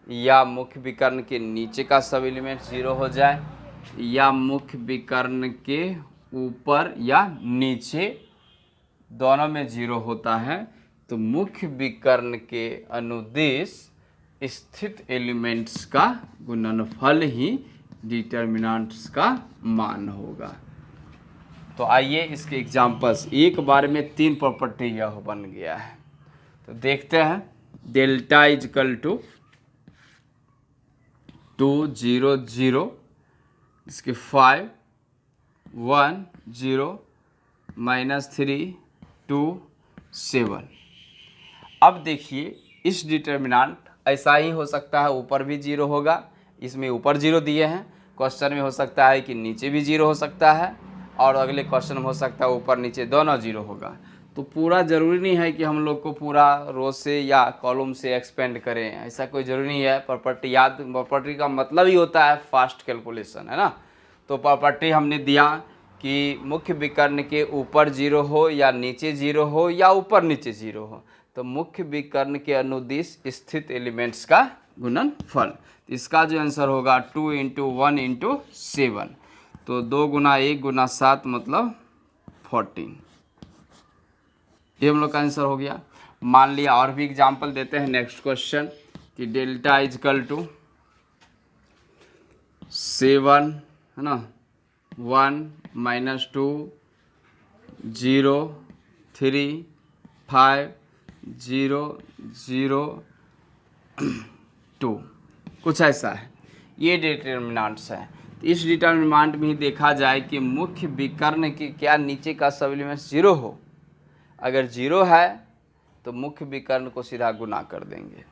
या मुख्य विकर्ण के नीचे का सब एलिमेंट 0 हो जाए या मुख्य विकर्ण के ऊपर या नीचे दोनों में 0 होता है, तो मुख्य विकर्ण के अनुदिश स्थित एलिमेंट्स का गुणनफल ही डिटर्मिनेंट्स का मान होगा। तो आइए इसके एग्जांपल्स, एक बार में 3 प्रॉपर्टी यह बन गया है। तो देखते हैं। डेल्टा इज इक्वल टू 2 0 0, इसके 5 1 0 -3 2 7। अब देखिए इस डिटर्मिनेंट ऐसा ही हो सकता है, ऊपर भी 0 होगा, इसमें ऊपर 0 दिए हैं, क्वेश्चन में हो सकता है कि नीचे भी 0 हो सकता है और अगले क्वेश्चन में हो सकता है ऊपर नीचे दोनों 0 होगा। तो पूरा ज़रूरी नहीं है कि हम लोग को पूरा रो से या कॉलम से एक्सपेंड करें, ऐसा कोई ज़रूरी नहीं है। प्रॉपर्टी याद, प्रॉपर्टी का मतलब ही होता है फास्ट कैलकुलेशन, है ना। तो प्रॉपर्टी हमने दिया कि मुख्य विकर्ण के ऊपर 0 हो या नीचे 0 हो या ऊपर नीचे 0 हो, तो मुख्य विकर्ण के अनुदिश स्थित एलिमेंट्स का गुणनफल। इसका जो आंसर होगा 2 × 1 × 7, तो 2 × 1 × 7 मतलब 14। ये हम लोग का आंसर हो गया। मान लिया और भी एग्जाम्पल देते हैं नेक्स्ट क्वेश्चन कि डेल्टा इज इक्वल टू 7 है ना, 1 -2 0 3 5 0 0 2, कुछ ऐसा है। ये डिटर्मिनेंट्स है। तो इस डिटर्मिनेंट में ही देखा जाए कि मुख्य विकर्ण के क्या नीचे का सब एलिमेंट 0 हो। अगर 0 है तो मुख्य विकर्ण को सीधा गुना कर देंगे।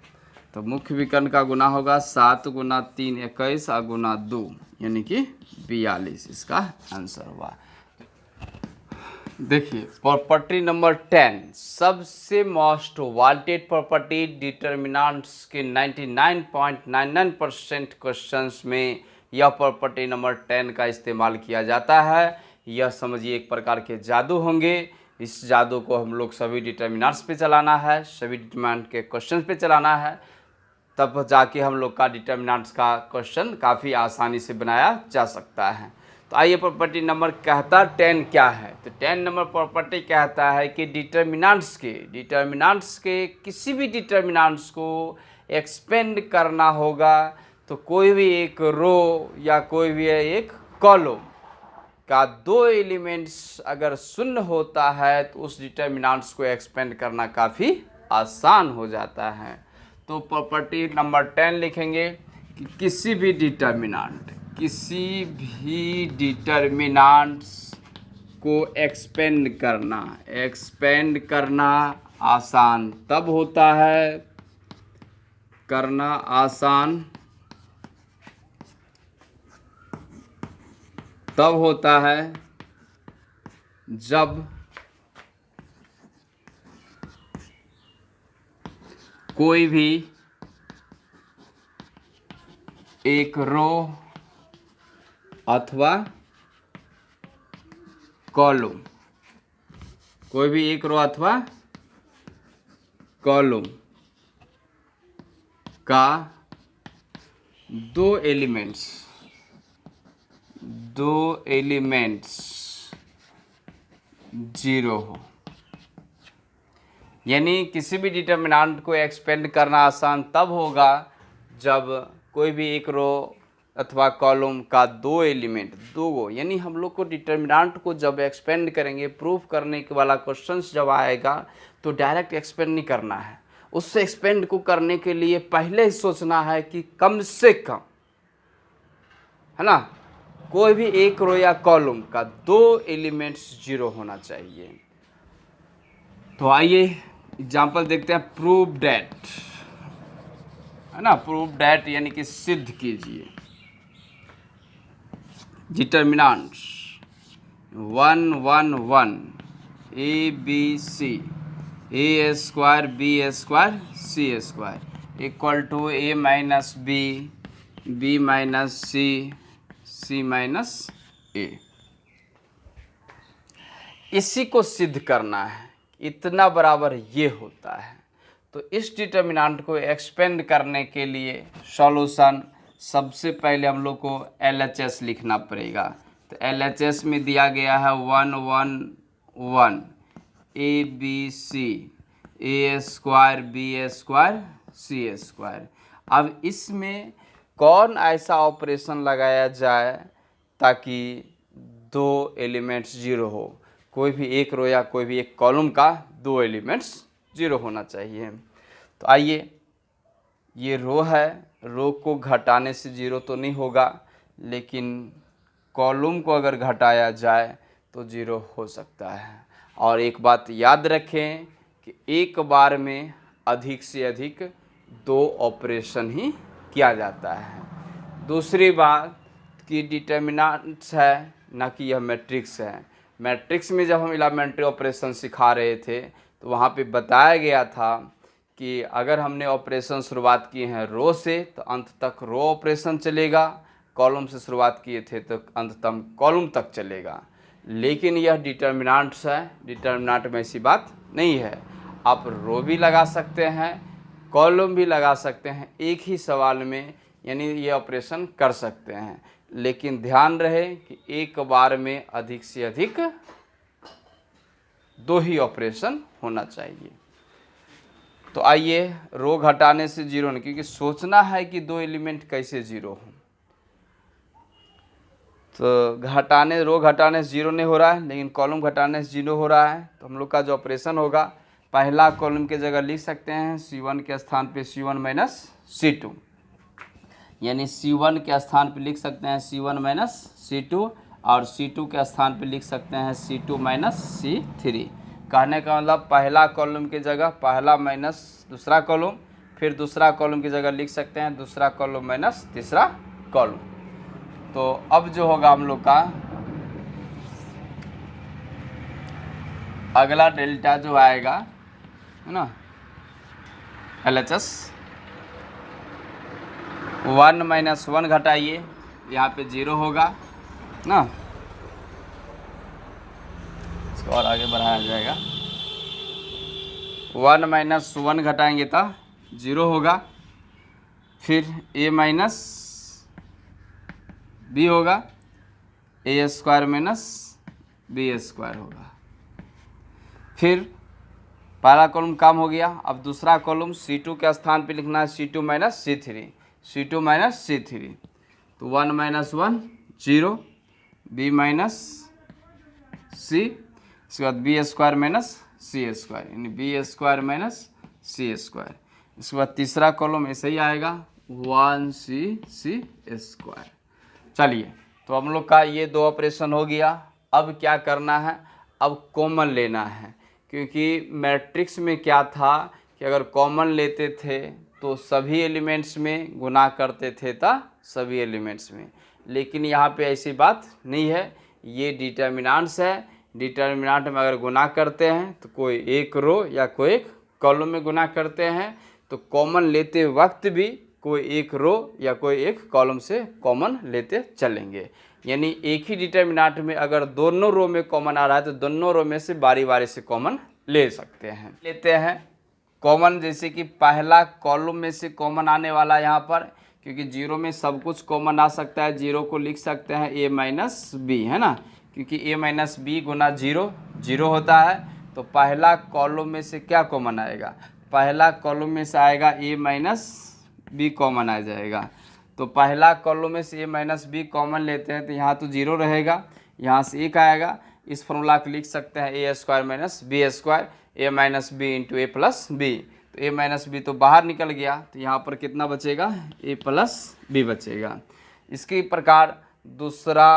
तो मुख्य विकर्ण का गुना होगा 7 × 3 21 और गुना 2 यानी कि 42, इसका आंसर हुआ। देखिए प्रॉपर्टी नंबर 10 सबसे मोस्ट वांटेड प्रॉपर्टी, डिटर्मिनेंट्स के 99.99% क्वेश्चंस में यह प्रॉपर्टी नंबर 10 का इस्तेमाल किया जाता है। यह समझिए एक प्रकार के जादू होंगे। इस जादू को हम लोग सभी डिटर्मिनेंट्स पे चलाना है, सभी डिटर्मिनेंट के क्वेश्चन पे चलाना है, तब जाके हम लोग का डिटर्मिनेंट्स का क्वेश्चन काफ़ी आसानी से बनाया जा सकता है। तो आइए प्रॉपर्टी नंबर कहता 10 क्या है। तो 10 नंबर प्रॉपर्टी कहता है कि डिटर्मिनेंट्स के किसी भी डिटर्मिनेंट्स को एक्सपेंड करना होगा तो कोई भी एक रो या कोई भी एक कॉलम का 2 एलिमेंट्स अगर शून्य होता है तो उस डिटर्मिनेंट्स को एक्सपेंड करना काफ़ी आसान हो जाता है। तो प्रॉपर्टी नंबर 10 लिखेंगे कि किसी भी डिटर्मिनांट्स को एक्सपेंड करना आसान तब होता है, करना आसान तब होता है जब कोई भी एक रो अथवा कॉलम, कोई भी एक रो अथवा कॉलम का दो एलिमेंट्स जीरो हो। यानी किसी भी डिटर्मिनेंट को एक्सपेंड करना आसान तब होगा जब कोई भी एक रो अथवा कॉलम का दो एलिमेंट, दो, यानी हम लोग को डिटर्मिनेंट को जब एक्सपेंड करेंगे, प्रूफ करने के वाला क्वेश्चंस जब आएगा तो डायरेक्ट एक्सपेंड नहीं करना है। उससे एक्सपेंड को करने के लिए पहले ही सोचना है कि कम से कम, है ना, कोई भी एक रो या कॉलम का दो एलिमेंट्स जीरो होना चाहिए। तो आइए एग्जाम्पल देखते हैं। प्रूव दैट, है ना, प्रूव दैट यानी कि सिद्ध कीजिए। Determinants 1 1 1 A B C A square B square C square equal to a minus b minus c minus a. इसी को सिद्ध करना है, इतना बराबर ये होता है। तो इस डिटर्मिनेंट को एक्सपेंड करने के लिए सॉल्यूशन, सबसे पहले हम लोग को LHS लिखना पड़ेगा। तो LHS में दिया गया है 1 1 1 A B C A square B square C square. अब इसमें कौन ऐसा ऑपरेशन लगाया जाए ताकि दो एलिमेंट्स जीरो हो? कोई भी एक रो या कोई भी एक कॉलम का दो एलिमेंट्स जीरो होना चाहिए। तो आइए, ये रो है, रो को घटाने से जीरो तो नहीं होगा, लेकिन कॉलम को अगर घटाया जाए तो जीरो हो सकता है। और एक बात याद रखें कि एक बार में अधिक से अधिक दो ऑपरेशन ही किया जाता है। दूसरी बात कि डिटर्मिनेंट्स है, ना कि यह मैट्रिक्स है। मैट्रिक्स में जब हम एलिमेंट्री ऑपरेशन सिखा रहे थे तो वहाँ पे बताया गया था कि अगर हमने ऑपरेशन शुरुआत किए हैं रो से तो अंत तक रो ऑपरेशन चलेगा, कॉलम से शुरुआत किए थे तो अंत तक कॉलम तक चलेगा। लेकिन यह डिटर्मिनेंट्स है, डिटर्मिनेंट में ऐसी बात नहीं है। आप रो भी लगा सकते हैं, कॉलम भी लगा सकते हैं एक ही सवाल में, यानी ये ऑपरेशन कर सकते हैं। लेकिन ध्यान रहे कि एक बार में अधिक से अधिक दो ही ऑपरेशन होना चाहिए। तो आइए, रो घटाने से जीरो नहीं, क्योंकि सोचना है कि दो एलिमेंट कैसे जीरो हो। तो रो घटाने से जीरो नहीं हो रहा है, लेकिन कॉलम घटाने से जीरो हो रहा है। तो हम लोग का जो ऑपरेशन होगा, पहला कॉलम के जगह लिख सकते हैं C1 के स्थान पे C1 माइनस C2, यानी C1 के स्थान पे लिख सकते हैं C1 माइनस C2 और C2 के स्थान पे लिख सकते हैं C2 माइनस C3। कहने का मतलब पहला कॉलम की जगह पहला माइनस दूसरा कॉलम, फिर दूसरा कॉलम की जगह लिख सकते हैं दूसरा कॉलम माइनस तीसरा कॉलम। तो अब जो होगा हम लोग का अगला डेल्टा जो आएगा, है ना, LHS 1 माइनस 1 घटाइए, यहाँ पे जीरो होगा ना, इसको और आगे बढ़ाया जाएगा। 1 माइनस 1 घटाएंगे तो जीरो होगा, फिर a माइनस b होगा, a square minus b square होगा। फिर पहला कॉलम काम हो गया, अब दूसरा कॉलम C2 के स्थान पे लिखना है C2 minus C3 minus C3। तो 1 माइनस 1 0, b माइनस c, इसके बाद b square minus c square, यानी b square minus c square. इसके बाद तीसरा कॉलम ऐसे ही आएगा, 1c² चलिए, तो हम लोग का ये 2 ऑपरेशन हो गया। अब क्या करना है, अब कॉमन लेना है, क्योंकि मैट्रिक्स में क्या था कि अगर कॉमन लेते थे तो सभी एलिमेंट्स में गुना करते थे सभी एलिमेंट्स में, लेकिन यहाँ पे ऐसी बात नहीं है। ये डिटर्मिनेंट्स है, डिटर्मिनेंट में अगर गुना करते हैं तो कोई एक रो या कोई एक कॉलम में गुना करते हैं, तो कॉमन लेते वक्त भी कोई एक रो या कोई एक कॉलम से कॉमन लेते चलेंगे। यानी एक ही डिटर्मिनेंट में अगर दोनों रो में कॉमन आ रहा है तो दोनों रो में से बारी बारी से कॉमन ले सकते हैं। लेते हैं कॉमन, जैसे कि पहला कॉलम में से कॉमन आने वाला यहाँ पर, क्योंकि जीरो में सब कुछ कॉमन आ सकता है, जीरो को लिख सकते हैं a माइनस बी, है ना, क्योंकि a माइनस बी गुना जीरो जीरो होता है। तो पहला कॉलम में से क्या कॉमन आएगा, पहला कॉलम में से आएगा a माइनस बी कॉमन आ जाएगा। तो पहला कॉलम में से a माइनस बी कॉमन लेते हैं तो यहाँ तो जीरो रहेगा, यहाँ से एक आएगा। इस फॉर्मूला को लिख सकते हैं a² minus b², a minus B into A plus B. तो a माइनस बी तो बाहर निकल गया, तो यहाँ पर कितना बचेगा, a प्लस बी बचेगा। इसके प्रकार दूसरा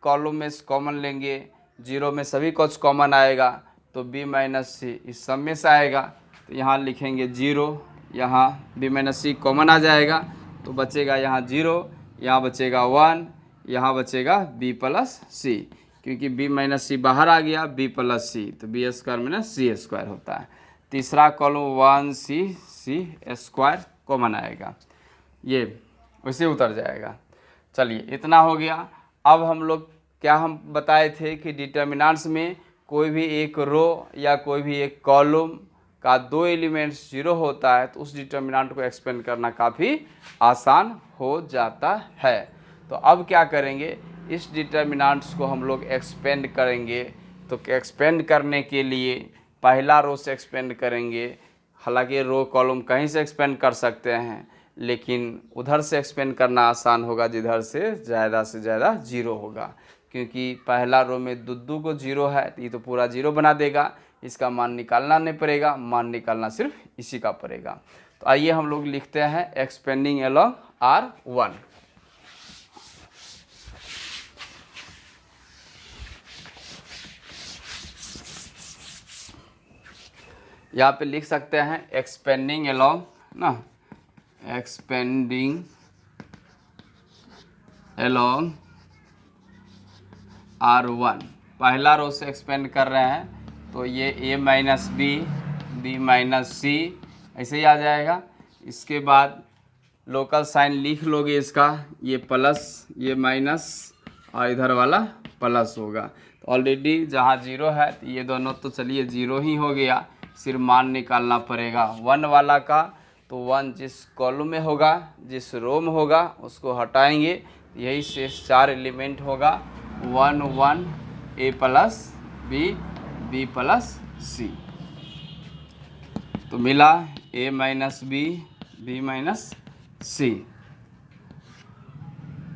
कॉलम में कॉमन लेंगे, जीरो में सभी कुछ कॉमन आएगा, तो b माइनस सी इस सब में से आएगा, तो यहाँ लिखेंगे जीरो, यहाँ b माइनस सी कॉमन आ जाएगा, तो बचेगा यहाँ जीरो, यहाँ बचेगा 1, यहाँ बचेगा b प्लस सी, क्योंकि b माइनस सी बाहर आ गया, b प्लस सी, तो b² माइनस c² होता है। तीसरा कॉलम 1c² कॉमन आएगा, ये वैसे उतर जाएगा। चलिए, इतना हो गया। अब हम लोग क्या हम बताए थे कि डिटर्मिनेंट्स में कोई भी एक रो या कोई भी एक कॉलम का 2 एलिमेंट्स जीरो होता है तो उस डिटर्मिनेंट को एक्सपेंड करना काफ़ी आसान हो जाता है। तो अब क्या करेंगे, इस डिटर्मिनेंट्स को हम लोग एक्सपेंड करेंगे। तो एक्सपेंड करने के लिए पहला रो से एक्सपेंड करेंगे, हालांकि रो कॉलम कहीं से एक्सपेंड कर सकते हैं, लेकिन उधर से एक्सपेंड करना आसान होगा जिधर से ज़्यादा जीरो होगा, क्योंकि पहला रो में दो को जीरो है तो ये तो पूरा जीरो बना देगा, इसका मान निकालना नहीं पड़ेगा, मान निकालना सिर्फ इसी का पड़ेगा। तो आइए हम लोग लिखते हैं एक्सपेंडिंग अलोंग R1। यहाँ पे लिख सकते हैं एक्सपेंडिंग अलोंग ना, एक्सपेंडिंग अलोंग R1, पहला रो से एक्सपेंड कर रहे हैं तो ये a minus b, b minus c ऐसे ही आ जाएगा। इसके बाद लोकल साइन लिख लोगे इसका, ये प्लस ये माइनस और इधर वाला प्लस होगा। तो ऑलरेडी जहाँ जीरो है तो ये दोनों तो चलिए जीरो ही हो गया, सिर्फ मान निकालना पड़ेगा 1 वाला का। तो 1 जिस कॉलम में होगा, जिस रो में होगा उसको हटाएंगे, यही से 4 एलिमेंट होगा 1 1 a plus b b plus c. तो मिला a minus b b minus c,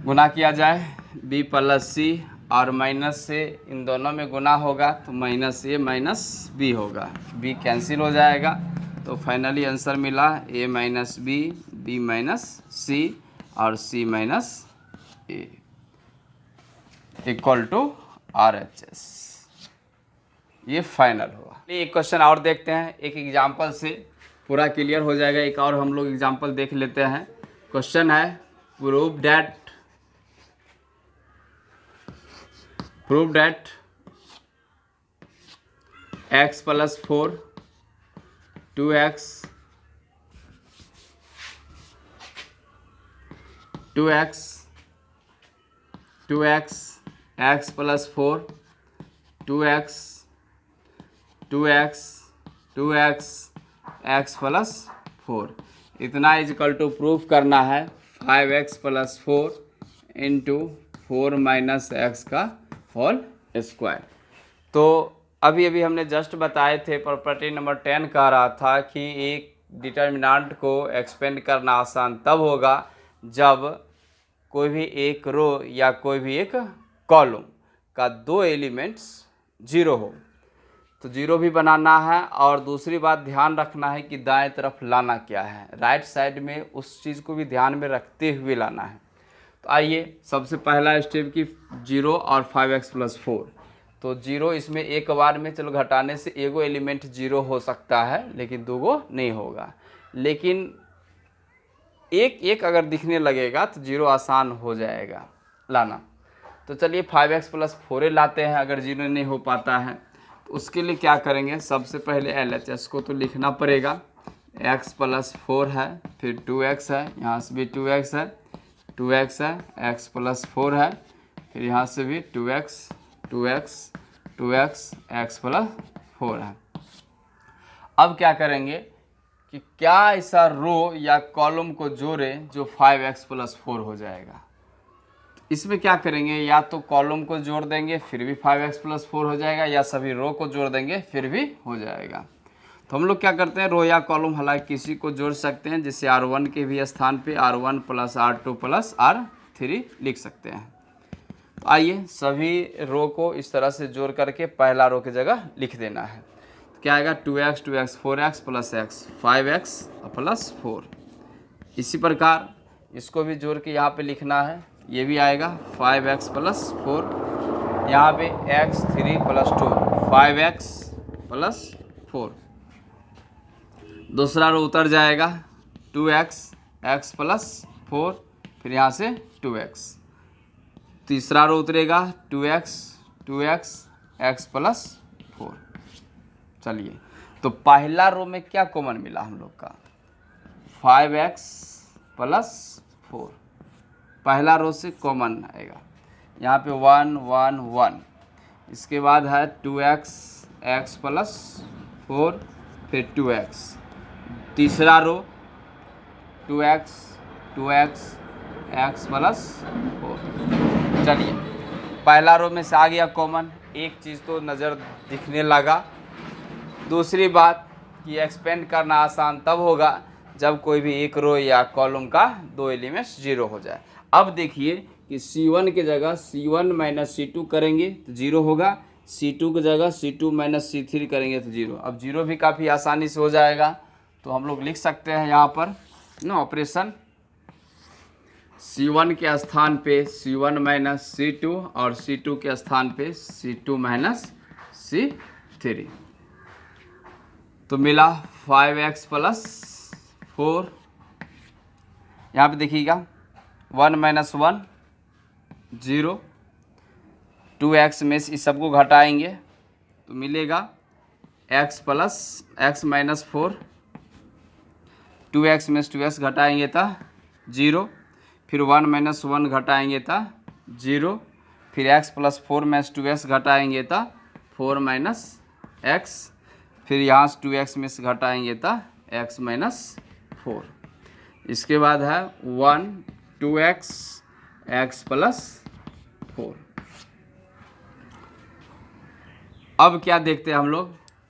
गुना किया जाए b प्लस सी और माइनस से इन दोनों में गुना होगा तो माइनस a माइनस b होगा, b कैंसिल हो जाएगा। तो फाइनली आंसर मिला a minus b b minus c और c minus a equal to RHS। ये फाइनल हुआ। एक क्वेश्चन और देखते हैं, एक एग्जाम्पल से पूरा क्लियर हो जाएगा। एक और हम लोग एग्जाम्पल देख लेते हैं। क्वेश्चन है prove that x plus 4 2x x plus 4 2x x plus 4 इतना इजकल टू प्रूफ करना है 5x plus 4 into 4 minus x का होल स्क्वायर। तो अभी हमने जस्ट बताए थे, प्रॉपर्टी नंबर 10 कह रहा था कि एक डिटर्मिनेंट को एक्सपेंड करना आसान तब होगा जब कोई भी एक रो या कोई भी एक कॉलम का 2 एलिमेंट्स जीरो हो। तो जीरो भी बनाना है। और दूसरी बात ध्यान रखना है कि दाएं तरफ लाना क्या है, राइट साइड में उस चीज़ को भी ध्यान में रखते हुए लाना है। तो आइए सबसे पहला स्टेप की 0 और 5x + 4। तो 0 इसमें एक बार में चलो घटाने से एगो एलिमेंट 0 हो सकता है, लेकिन दूगो नहीं होगा। लेकिन एक एक अगर दिखने लगेगा तो 0 आसान हो जाएगा लाना। तो चलिए 5x + 4 लाते हैं अगर 0 नहीं हो पाता है। तो उसके लिए क्या करेंगे, सबसे पहले LHS को तो लिखना पड़ेगा। x + 4 है, फिर 2x है, यहाँ से भी 2x है, 2x है, x + 4 है, फिर यहाँ से भी 2x 2x 2x x + 4 है। अब क्या करेंगे कि क्या ऐसा रो या कॉलम को जोड़े जो 5x + 4 हो जाएगा। इसमें क्या करेंगे, या तो कॉलम को जोड़ देंगे फिर भी 5x + 4 हो जाएगा, या सभी रो को जोड़ देंगे फिर भी हो जाएगा। तो हम लोग क्या करते हैं, रो या कॉलम हालांकि किसी को जोड़ सकते हैं, जिससे R1 के भी स्थान पे R1 + R2 + R3 लिख सकते हैं। तो आइए सभी रो को इस तरह से जोड़ करके पहला रो की जगह लिख देना है। तो क्या आएगा, 2x 2x 4x + x 5x + 4। इसी प्रकार इसको भी जोड़ के यहाँ पे लिखना है, ये भी आएगा 5x + 4, यहाँ पे x 3 + 2 5x + 4। दूसरा रो उतर जाएगा 2x x + 4, फिर यहाँ से 2x। तीसरा रो उतरेगा 2x 2x x + 4। चलिए तो पहला रो में क्या कॉमन मिला हम लोग का, 5x + 4 पहला रो से कॉमन आएगा। यहाँ पे 1 1 1, इसके बाद है 2x x + 4, फिर 2x। तीसरा रो 2x 2x x + 4। चलिए पहला रो में से आ गया कॉमन, एक चीज़ तो नज़र दिखने लगा। दूसरी बात कि एक्सपेंड करना आसान तब होगा जब कोई भी एक रो या कॉलम का 2 एलिमेंट्स 0 हो जाए। अब देखिए कि C1 की जगह C1 - C2 करेंगे तो 0 होगा, C2 की जगह C2 - C3 करेंगे तो 0। अब 0 भी काफ़ी आसानी से हो जाएगा। तो हम लोग लिख सकते हैं यहाँ पर ना ऑपरेशन, C1 के स्थान पे C1 - C2 और C2 के स्थान पे C2 - C3। तो मिला 5x + 4। यहाँ पे देखिएगा 1 - 1 0, 2x में इस सबको घटाएंगे तो मिलेगा x - 4, 2x में 2x घटाएंगे तो 0, फिर 1 - 1 घटाएंगे तो 0, फिर x + 4 में 2x घटाएंगे तो 4 - x, फिर यहाँ से 2x में से घटाएंगे तो x - 4। इसके बाद है 1 2x x + 4। अब क्या देखते हैं हम लोग,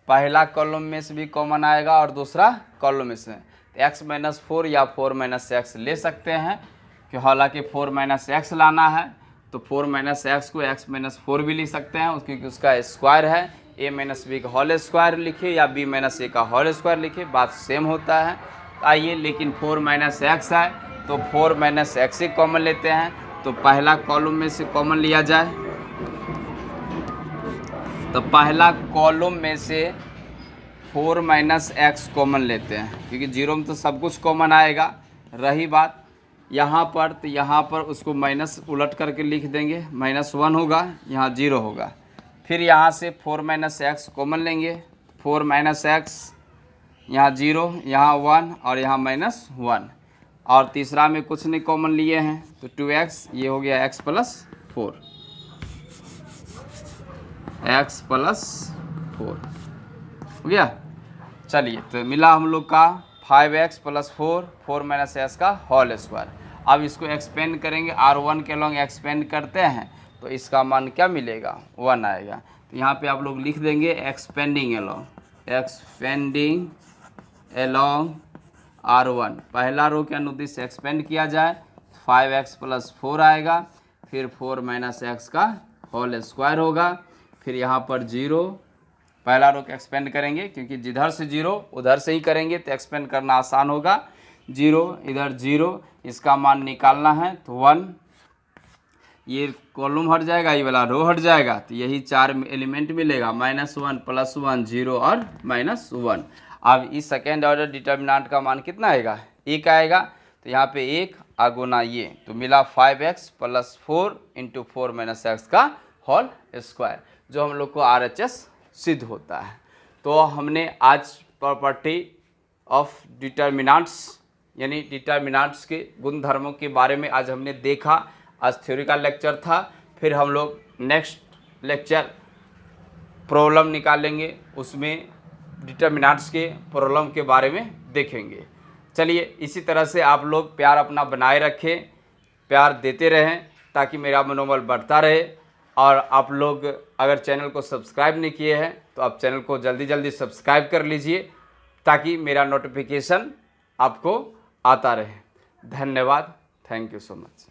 पहला कॉलम में से भी कॉमन आएगा और दूसरा कॉलम में से x - 4 या 4 - x ले सकते हैं, कि हालांकि 4 - x लाना है तो 4 - x को x - 4 भी लिख सकते हैं, क्योंकि उसका स्क्वायर है। a - b का होल स्क्वायर लिखे या b - a का होल स्क्वायर लिखे, बात सेम होता है। आइए लेकिन 4 - x है तो 4 - x से कॉमन लेते हैं। तो पहला कॉलम में से कॉमन लिया जाए, तो पहला कॉलम में से 4 - x कॉमन लेते हैं, क्योंकि 0 में तो सब कुछ कॉमन आएगा। रही बात यहाँ पर, तो यहाँ पर उसको माइनस उलट करके लिख देंगे, -1 होगा, यहाँ 0 होगा। फिर यहाँ से 4 - x कॉमन लेंगे, 4 - x यहाँ 0, यहाँ 1 और यहाँ -1। और तीसरा में कुछ नहीं कॉमन लिए हैं तो 2x, ये हो गया x + 4, x + 4 हो गया। चलिए तो मिला हम लोग का 5x + 4 4 - x का होल स्क्वायर। अब इसको एक्सपेंड करेंगे, R1 के लॉन्ग एक्सपेंड करते हैं तो इसका मान क्या मिलेगा, 1 आएगा। तो यहाँ पे आप लोग लिख देंगे एक्सपेंडिंग एलॉन्ग R1। पहला रो के अनुदिश से एक्सपेंड किया जाए 5x + 4 आएगा, फिर 4 - x का होल स्क्वायर होगा, फिर यहाँ पर 0 पहला रो को एक्सपेंड करेंगे, क्योंकि जिधर से 0 उधर से ही करेंगे तो एक्सपेंड करना आसान होगा। 0 इधर 0, इसका मान निकालना है तो 1, ये कॉलम हट जाएगा, ये वाला रो हट जाएगा, तो यही 4 एलिमेंट मिलेगा, -1 +1 0 और -1। अब इस सेकेंड ऑर्डर डिटर्मिनेंट का मान कितना आएगा, 1 आएगा, तो यहाँ पे 1 आगुना ये, तो मिला 5x + 4 × 4 - x का होल स्क्वायर, जो हम लोग को RHS सिद्ध होता है। तो हमने आज प्रॉपर्टी ऑफ डिटर्मिनेंट्स यानी डिटर्मिनेंट्स के गुणधर्मों के बारे में आज हमने देखा। आज थ्योरी का लेक्चर था, फिर हम लोग नेक्स्ट लेक्चर प्रॉब्लम निकालेंगे, उसमें डिटर्मिनेंट्स के प्रॉब्लम के बारे में देखेंगे। चलिए, इसी तरह से आप लोग प्यार अपना बनाए रखें, प्यार देते रहें ताकि मेरा मनोबल बढ़ता रहे। और आप लोग अगर चैनल को सब्सक्राइब नहीं किए हैं तो आप चैनल को जल्दी जल्दी सब्सक्राइब कर लीजिए ताकि मेरा नोटिफिकेशन आपको आता रहे। धन्यवाद, थैंक यू सो मच।